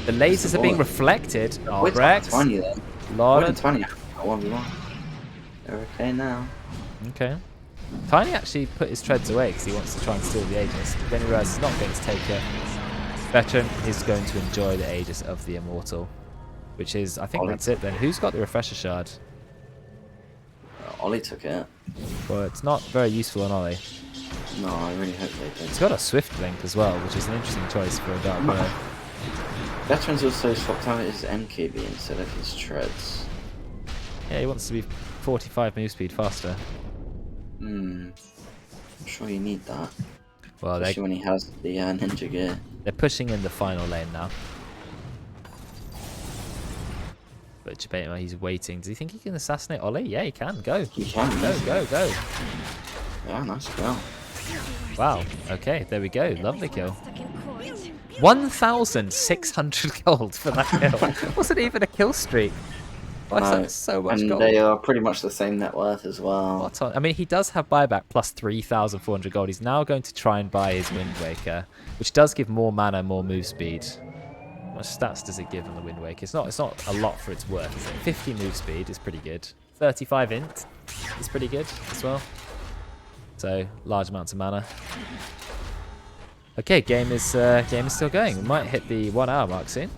The lasers are being reflected. Oh, We're Brex. 20 then. Lot We're of... 20 at 1v1. They're okay now. Okay. Tiny actually put his treads away because he wants to try and steal the Aegis. But then he realizes he's not going to take it. Veteran is going to enjoy the Aegis of the Immortal. Which is, I think that's it then. Who's got the Refresher Shard? Ollie took it. Well, it's not very useful on Ollie. No, I really hope they do. He's got a Swift Link as well, which is an interesting choice for a Dark Player. Veterans also swapped out his MKB instead of his treads. Yeah, he wants to be 45 move speed faster. I'm sure you need that. Well, Especially when he has the ninja gear. they're pushing in the final lane now. But Jabema, he's waiting. Does he think he can assassinate Ollie? Yeah, he can. Go. He can. Go. Yeah, nice kill. Wow. Okay, there we go. Lovely kill. 1,600 gold for that kill. Wasn't even a kill streak. Why is that so much and gold? they are pretty much the same net worth as well. What on? I mean, he does have buyback plus 3,400 gold. He's now going to try and buy his Wind Waker, which does give more mana, more move speed. What stats does it give on the Wind Waker? It's not a lot for its worth, is it? 50 move speed is pretty good. 35 int is pretty good as well. So large amounts of mana. Okay, game is still going. We might hit the 1 hour mark soon.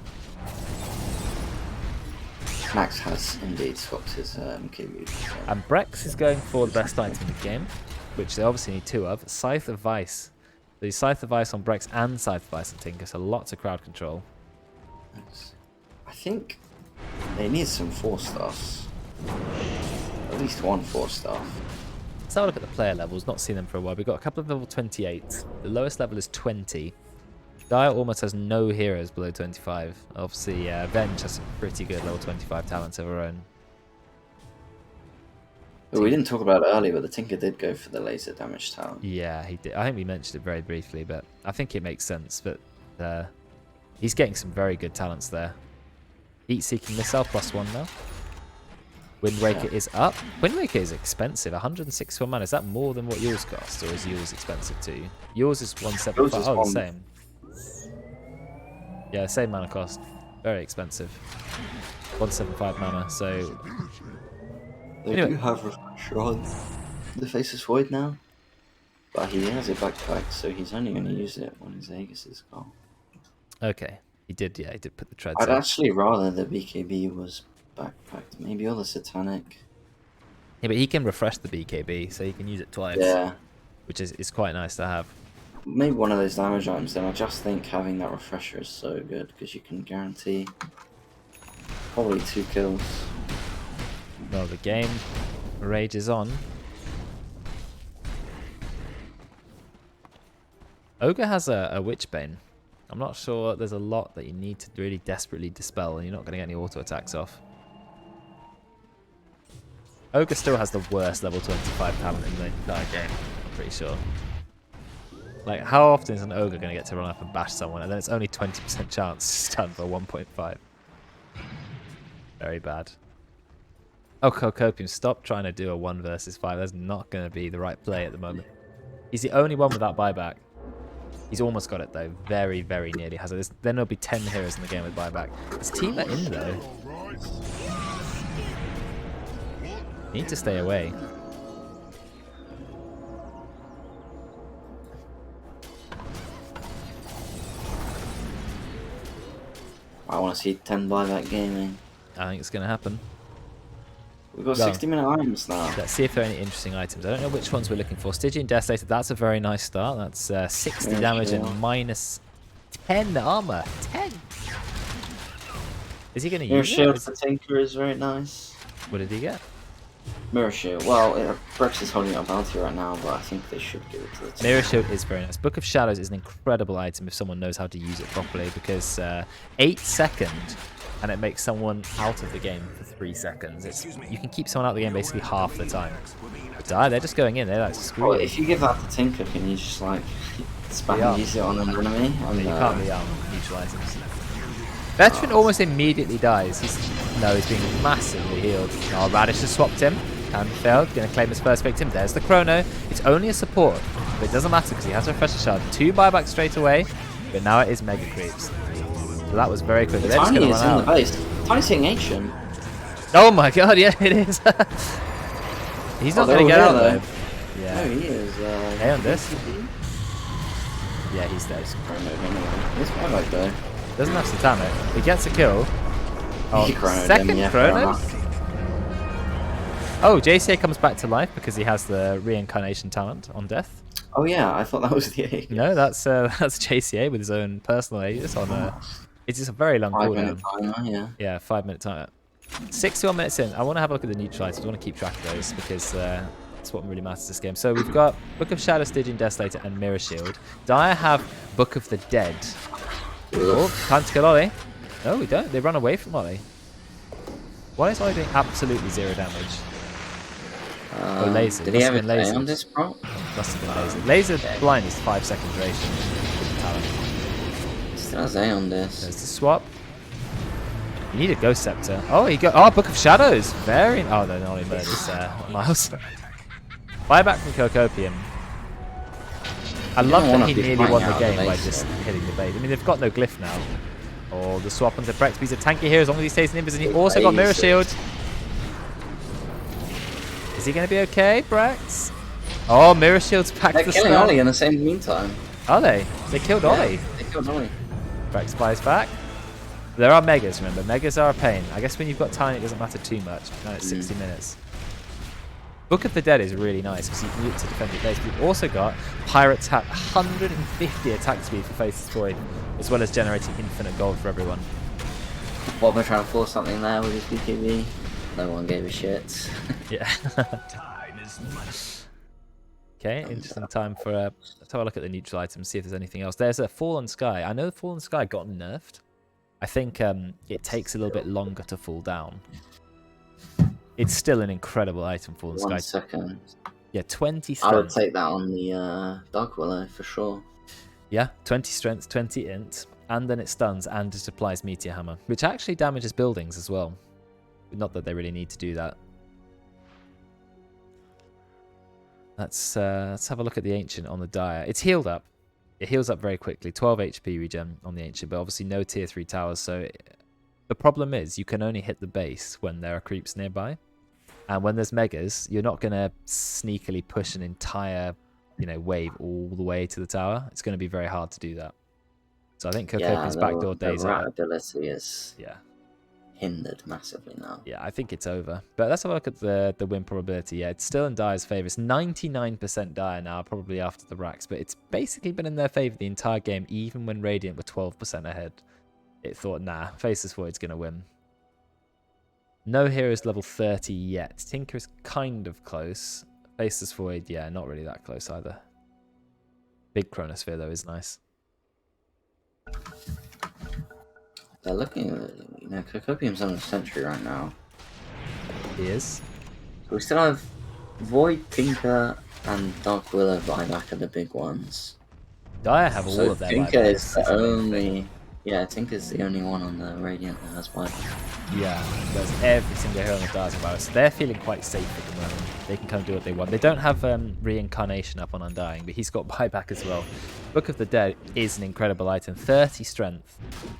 Max has indeed swapped his MKB. And Brex is going for the best item in the game, which they obviously need 2 of. Scythe of Vice. The Scythe of Vice on Brex and Scythe of Vice on Tinker, so lots of crowd control. I think they need some 4-stars. At least one 4-star. Let's have a look at the player levels. Not seen them for a while. We've got a couple of level 28. The lowest level is 20. Dire almost has no heroes below 25. Obviously, Venge has some pretty good level 25 talents of her own. But we didn't talk about it earlier, but the Tinker did go for the laser damage talent. Yeah, he did. I think we mentioned it very briefly, but I think it makes sense. But he's getting some very good talents there. Heat-seeking missile +1 now. Wind Waker is up. Wind Waker is expensive. 164 mana. Is that more than what yours costs, or is yours expensive too? Yours is 175. Yours is Oh, the same. Yeah, same mana cost. Very expensive. 175 mana. So They anyway. do have refresher on the Faceless Void now, but he has it backpacked, so he's only going to use it when his Aegis is gone. okay, He did, yeah, he did put the treads I'd up. actually rather the BKB was backpacked. Maybe all the Satanic. Yeah, but he can refresh the BKB, so he can use it twice. Yeah. Which is quite nice to have. Maybe one of those damage items then. I just think having that refresher is so good because you can guarantee probably 2 kills. Well, the game rages on. Ogre has a Witchbane. I'm not sure there's a lot that you need to really desperately dispel, and you're not going to get any auto attacks off. Ogre still has the worst level 25 talent in the entire game, I'm pretty sure. Like, how often is an Ogre going to get to run up and bash someone, and then it's only 20% chance stun for 1.5? Very bad. Oh, Cocopium, stop trying to do a 1 versus 5. That's not going to be the right play at the moment. He's the only one without buyback. He's almost got it, though. Very, very nearly has it. Then there'll be 10 heroes in the game with buyback. His team are in, though. Need to stay away. I want to see 10 buyback gaming. I think it's going to happen. We've got Well, 60-minute items now. Let's see if there are any interesting items. I don't know which ones we're looking for. Stygian Desolator, that's a very nice start. That's 60 damage and minus 10 armor. 10! Is he going to Mirror use Shield it? for Tinker is very nice. What did he get? Mirror Shield. Well, Brex is holding up bounty right now, but I think they should give it to the Tinker. Mirror Shield is very nice. Book of Shadows is an incredible item if someone knows how to use it properly, because 8 seconds and it makes someone out of the game for 3 seconds. You can keep someone out of the game basically half the time. But they're just going in. They're like, screw Well, it. if you give that to Tinker, can you just like spam use it on an enemy? You can't be neutral items. Veteran almost immediately dies. He's being massively healed. Oh, Radish has swapped him. And failed. Going to claim his first victim. There's the Chrono. It's only a support, but it doesn't matter because he has a Refresher Shard. 2 buyback straight away, but now it is Mega Creeps. So that was very quick. They're just Tiny going to is run in the out. base. Tiny's hitting Ancient. Oh my god, yeah, it is. He's not going to get out though. Yeah. No, he is. Hey, on this. Yeah, he's dead. This buyback though. Doesn't have Satanic. He gets a kill. Oh, He chronoed second him, yeah, fair Chrono? enough. Oh, JCA comes back to life because he has the reincarnation talent on death. Oh yeah, I thought that was the Aegis. No, that's JCA with his own personal Aegis on a... It's just a very long 5-minute cooldown. timer, yeah. Yeah, 5-minute timer. 61 minutes in. I want to have a look at the neutral items. I want to keep track of those because that's what really matters this game. So we've got Book of Shadow, Stygian Desolator, and Mirror Shield. Dire have Book of the Dead. Oh, time to kill Ollie. No, we don't. They run away from Ollie. Why is Ollie doing absolutely 0 damage? Oh, laser. Did he have Must a have been day on lasers. this prop? Must have been laser. Laser blind is 5 second duration. Talent. Still has A on this. There's the swap. You need a Ghost Scepter. Oh, he got... Oh, Book of Shadows. Very... Oh, no, Ollie murders Miles. Buyback from Cocopium. I love that he nearly won the game by just hitting the bait. I mean, they've got no glyph now. Oh, the swap onto Brex. He's a tanky here as long as he stays in invis, and he also got Mirror Shield. Is he going to be okay, Brex? Oh, Mirror Shield's back They're to killing stun. Ollie in the same meantime. Are they? They killed Ollie. Yeah, they killed Ollie. Brex buys back. There are Megas, remember. Megas are a pain. I guess when you've got Tiny, it doesn't matter too much. No, it's 60 minutes. Book of the Dead is really nice because you can use it to defend your base. But you've also got Pirates have 150 attack speed for Faceless Void, as well as generating infinite gold for everyone. What, they're trying to force something there with his BKB? No one gave a shit. Yeah. Okay, interesting time for let's have a look at the neutral items, see if there's anything else. There's a Fallen Sky. I know the Fallen Sky got nerfed. I think it takes a little bit longer to fall down. It's still an incredible item, Fallen Sky. 1 second. Yeah, 20 I strength. would take that on the Dark Willow for sure. Yeah, 20 strength, 20 int, and then it stuns and it applies Meteor Hammer, which actually damages buildings as well. Not that they really need to do that. Let's have a look at the Ancient on the Dire. It's healed up. It heals up very quickly. 12 HP regen on the Ancient, but obviously no tier 3 towers. So the problem is you can only hit the base when there are creeps nearby. And when there's megas, you're not going to sneakily push an entire wave all the way to the tower. It's going to be very hard to do that. So I think Yeah, Kokopi's backdoor the days rat are... ability is Yeah. hindered massively now. Yeah, I think it's over. But let's have a look at the win probability. Yeah, it's still in Dire's favour. It's 99% Dire now, probably after the racks. But it's basically been in their favour the entire game, even when Radiant were 12% ahead. It thought, nah, Faceless Void's going to win. No Heroes level 30 yet. Tinker is kind of close. Faceless Void, yeah, not really that close either. Big Chronosphere, though, is nice. They're looking at, Kokopium's on a century right now. He is. We still have Void, Tinker, and Dark Willow buyback are the big ones. Dire have all So of their Tinker buybacks. is the only... Yeah, Tinker's the only one on the Radiant that has buyback. Yeah, there's every single hero on the Dire's about it. So they're feeling quite safe at the moment. They can come and do what they want. They don't have Reincarnation up on Undying, but he's got buyback as well. Book of the Dead is an incredible item. 30 strength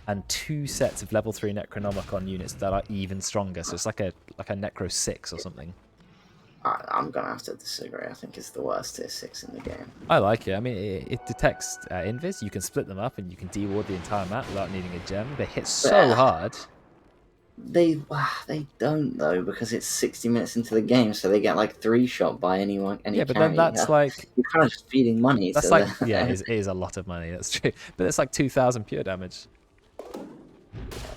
and 2 sets of level 3 Necronomicon units that are even stronger. So it's like a Necro 6 or something. I'm gonna have to disagree. I think it's the worst tier 6 in the game. I like it. I mean, it detects invis. You can split them up and you can deward the entire map without needing a gem. They hit so hard. They don't though, because it's 60 minutes into the game, so they get like 3-shot by any Yeah, but carry. then that's like... You're kind of just feeding money. That's to like... the... Yeah, it is a lot of money. That's true. But it's like 2,000 pure damage.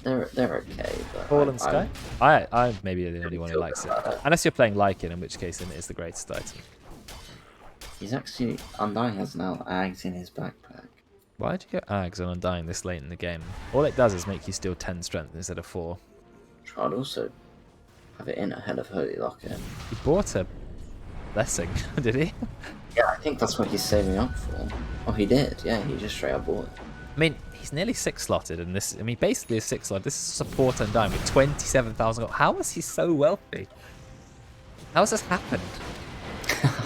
They're okay, but... Fallen Sky? I maybe the only one who likes it. Unless you're playing Lycan, in which case then it is the greatest item. He's actually... Undying has now Ags in his backpack. Why'd you get Ags on Undying this late in the game? All it does is make you steal 10 strength instead of 4. I'd also have it in ahead of Holy Locket. He bought a blessing, did he? Yeah, I think that's what he's saving up for. Oh, he did. Yeah, he just straight up bought it. I mean, he's nearly 6-slotted, and this... I mean, basically a 6-slot. This is support Undying with 27,000 gold. How is he so wealthy? How has this happened?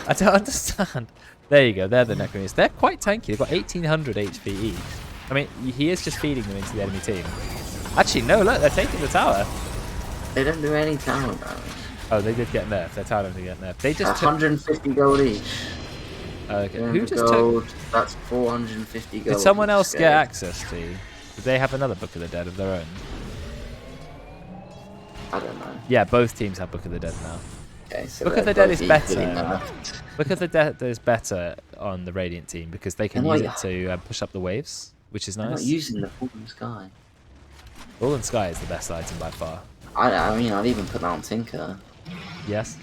I don't understand. There you go. They're the Necroneers. They're quite tanky. They've got 1,800 HP each. I mean, he is just feeding them into the enemy team. Actually, no, look, they're taking the tower. They don't do any tower damage. Oh, they did get nerfed. Their tower didn't get nerfed. They just 150 gold each. Okay. Who just gold, took... That's 450 gold. Did someone else get get access to? Did they have another Book of the Dead of their own? I don't know. Yeah, both teams have Book of the Dead now. Okay, so Book of the Dead is better. nerfed. Book of the Dead is better on the Radiant team because they can use it to push up the waves, which is I'm nice. not using the Fallen Sky. Fallen Sky is the best item by far. I mean, I'd even put that on Tinker. Yes.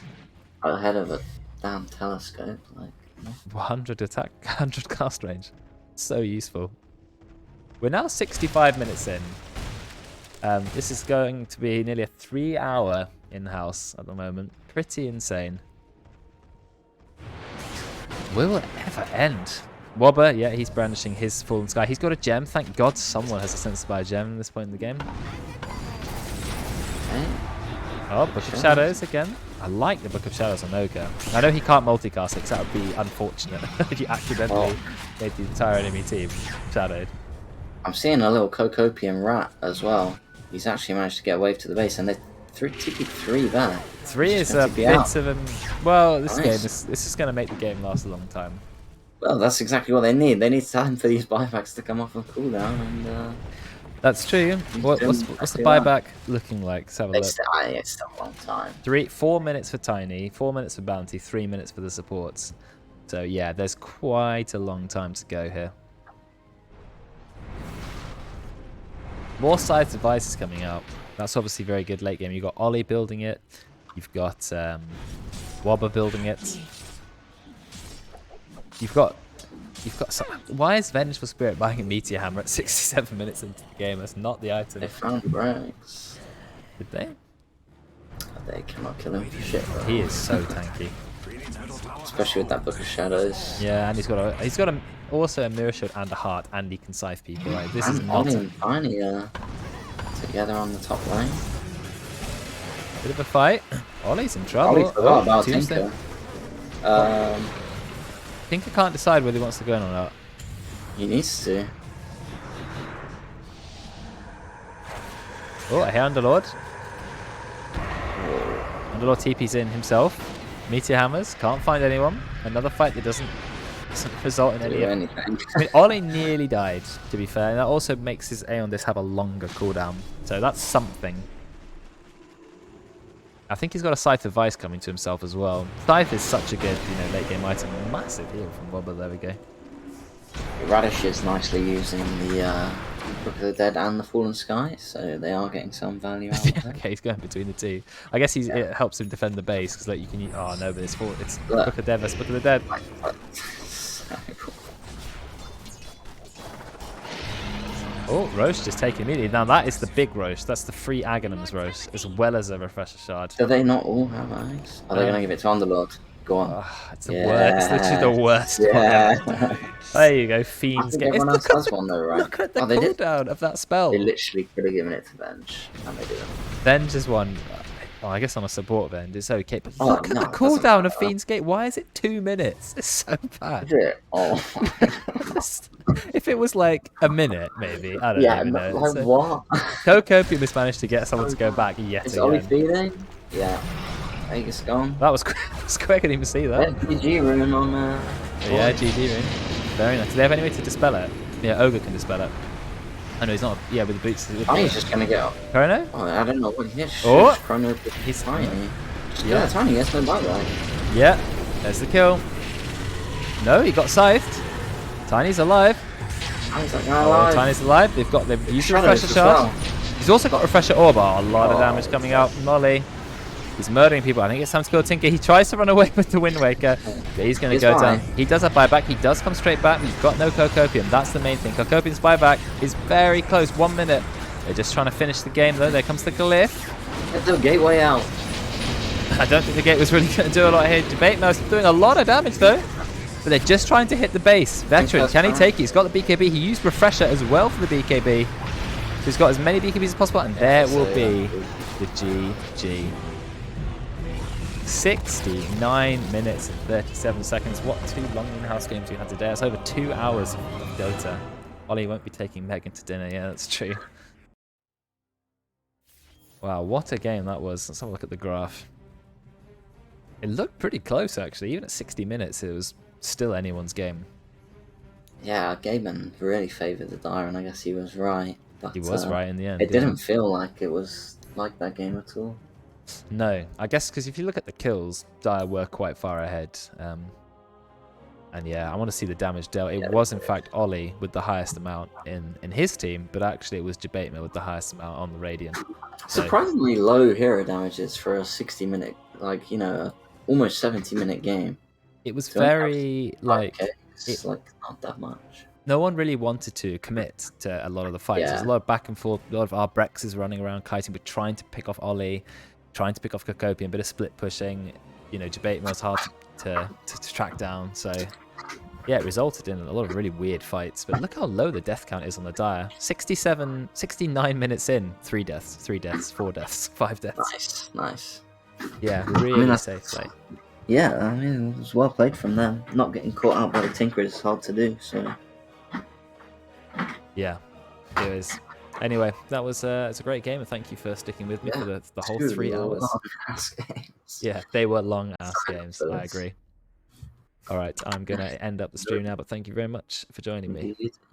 Ahead of a damn telescope. Like, 100 attack, 100 cast range. So useful. We're now 65 minutes in. This is going to be nearly a 3-hour in-house at the moment. Pretty insane. Will it ever end? Wobber, yeah, he's brandishing his Fallen Sky. He's got a gem. Thank God someone has a sense to buy a gem at this point in the game. okay. Oh, Book of Shadows again. I like the Book of Shadows on Ogre. I know he can't multicast it because that would be unfortunate if you accidentally made the entire enemy team shadowed. I'm seeing a little Kokopium rat as well. He's actually managed to get a wave to the base, and they're taking 3 back. 3 is a bit of an... Well, this game is just going to make the game last a long time. Well, that's exactly what they need. They need time for these buybacks to come off of cooldown, and that's true. What's the buyback looking like? Let's have a look. it's still a long time. 4 minutes for Tiny, 4 minutes for Bounty, 3 minutes for the supports. So yeah, there's quite a long time to go here. More side devices coming out. That's obviously very good late game. You've got Ollie building it. You've got Wobber building it. You've got some... Why is Vengeful Spirit buying a Meteor Hammer at 67 minutes into the game? That's not the item. They found Rex. Did they? They cannot kill him for shit. He is so tanky. Especially with that Book of Shadows. Yeah, and he's got also a Mirror Shield and a heart, and he can scythe people. Right? This is not Ollie and Tiny together on the top lane. Bit of a fight. Ollie's in trouble. Ollie forgot about Tinker. Tinker can't decide whether he wants to go in or not. He needs to. Oh, I hear Underlord. Underlord TP's in himself. Meteor Hammers. Can't find anyone. Another fight that doesn't Doesn't result in any. Do anything. I mean, Ollie nearly died, to be fair. And that also makes his A on this have a longer cooldown. So that's something. I think he's got a Scythe of Vice coming to himself as well. Scythe is such a good, late game item. Massive heal from Wobber. There we go. Radish is nicely using the Book of the Dead and the Fallen Sky, so they are getting some value out of it. Okay, he's going between the two. I guess it helps him defend the base because like you can. Oh no, but it's Look. Book of Dead versus Book of the Dead. Oh, roast just taking immediately. Now that is the big roast. That's the free Aghanim's roast as well as a refresher shard. Do they not all have eyes? Are they going to give it to Underlord? Go on. Oh, it's the worst. It's literally the worst. Yeah. There you go, I Fiend's think Gate. everyone else has one though, right? Look at the they did. cooldown of that spell. They literally could have given it to Venge, and they didn't. Venge is one. Oh, I guess on a support Venge, it's okay. But Oh, look at no, the it doesn't cooldown of matter. Fiend's Gate. Why is it 2 minutes? It's so bad. Is it? Oh. If it was like a minute, maybe. I don't Yeah, even but know. like So, what? Cocopium has managed to get someone to go back yet Is Ollie again. feeding? Yeah. Vegas gone. That was quick. It's quick. I didn't even see that. GG rune on Yeah, GG rune. Very nice. Do they have any way to dispel it? Yeah, Ogre can dispel it. Oh no, he's not. Yeah, with the boots. Oh, he's just gonna get up. Chrono? Oh, I don't know what he is. Oh! Chrono He's tiny. Yeah. Yeah, tiny. Yes, no buyback. Yeah, there's the kill. No, he got scythed. Tiny's alive. Tiny's like, Oh, Tiny's alive. They've used the Shadows refresher as shard. well. He's also got refresher orb. Oh, a lot of Oh, damage coming out from Molly. He's murdering people. I think it's time to kill Tinker. He tries to run away with the Wind Waker. But he's going to He's go fine. down. He does have buyback. He does come straight back. He's got no Cocopium. That's the main thing. Cocopium's buyback is very close. 1 minute. They're just trying to finish the game though. There comes the glyph. Get the gateway out. I don't think the gate was really going to do a lot here. Debate Mouse doing a lot of damage though. But they're just trying to hit the base. Veteran, can he take it? He's got the BKB. He used Refresher as well for the BKB. So he's got as many BKBs as possible. And there will be the GG. 69 minutes and 37 seconds. What 2 long in-house games we had today. That's over 2 hours of Dota. Ollie won't be taking Megan to dinner. Yeah, that's true. Wow, what a game that was. Let's have a look at the graph. It looked pretty close, actually. Even at 60 minutes, it was still anyone's game. Yeah, Gaiman really favoured the Dire, and I guess he was right. But, He was right in the end. It yeah. didn't feel like it was like that game at all. No, I guess because if you look at the kills, Dire were quite far ahead. And yeah, I want to see the damage dealt. It was, in fact, Ollie with the highest amount in his team, but actually it was Debateman with the highest amount on the Radiant. So, Surprisingly low hero damages for a 60-minute, like, almost 70-minute game. it was So, very, like, it's like not that much. no one really wanted to commit to a lot of the fights. Yeah. There's a lot of back and forth. A lot of our Brexes running around kiting, but trying to pick off Ollie, trying to pick off Cocopium, bit of split pushing. Debateman was hard to track down. So yeah, it resulted in a lot of really weird fights. But look how low the death count is on the Dire. 69 minutes in, 3 deaths, 4 deaths, 5 deaths. Nice. Yeah, really that's- safe play. Yeah, I mean, it was well played from them. Not getting caught out by the Tinker is hard to do, so... Yeah, it was. Anyway, that was it's a great game, and thank you for sticking with me for the whole 3 hours. Long-ass games. Yeah, they were long ass games. I Ridiculous. agree. All right, I'm gonna end up the stream now, but thank you very much for joining me. Indeed.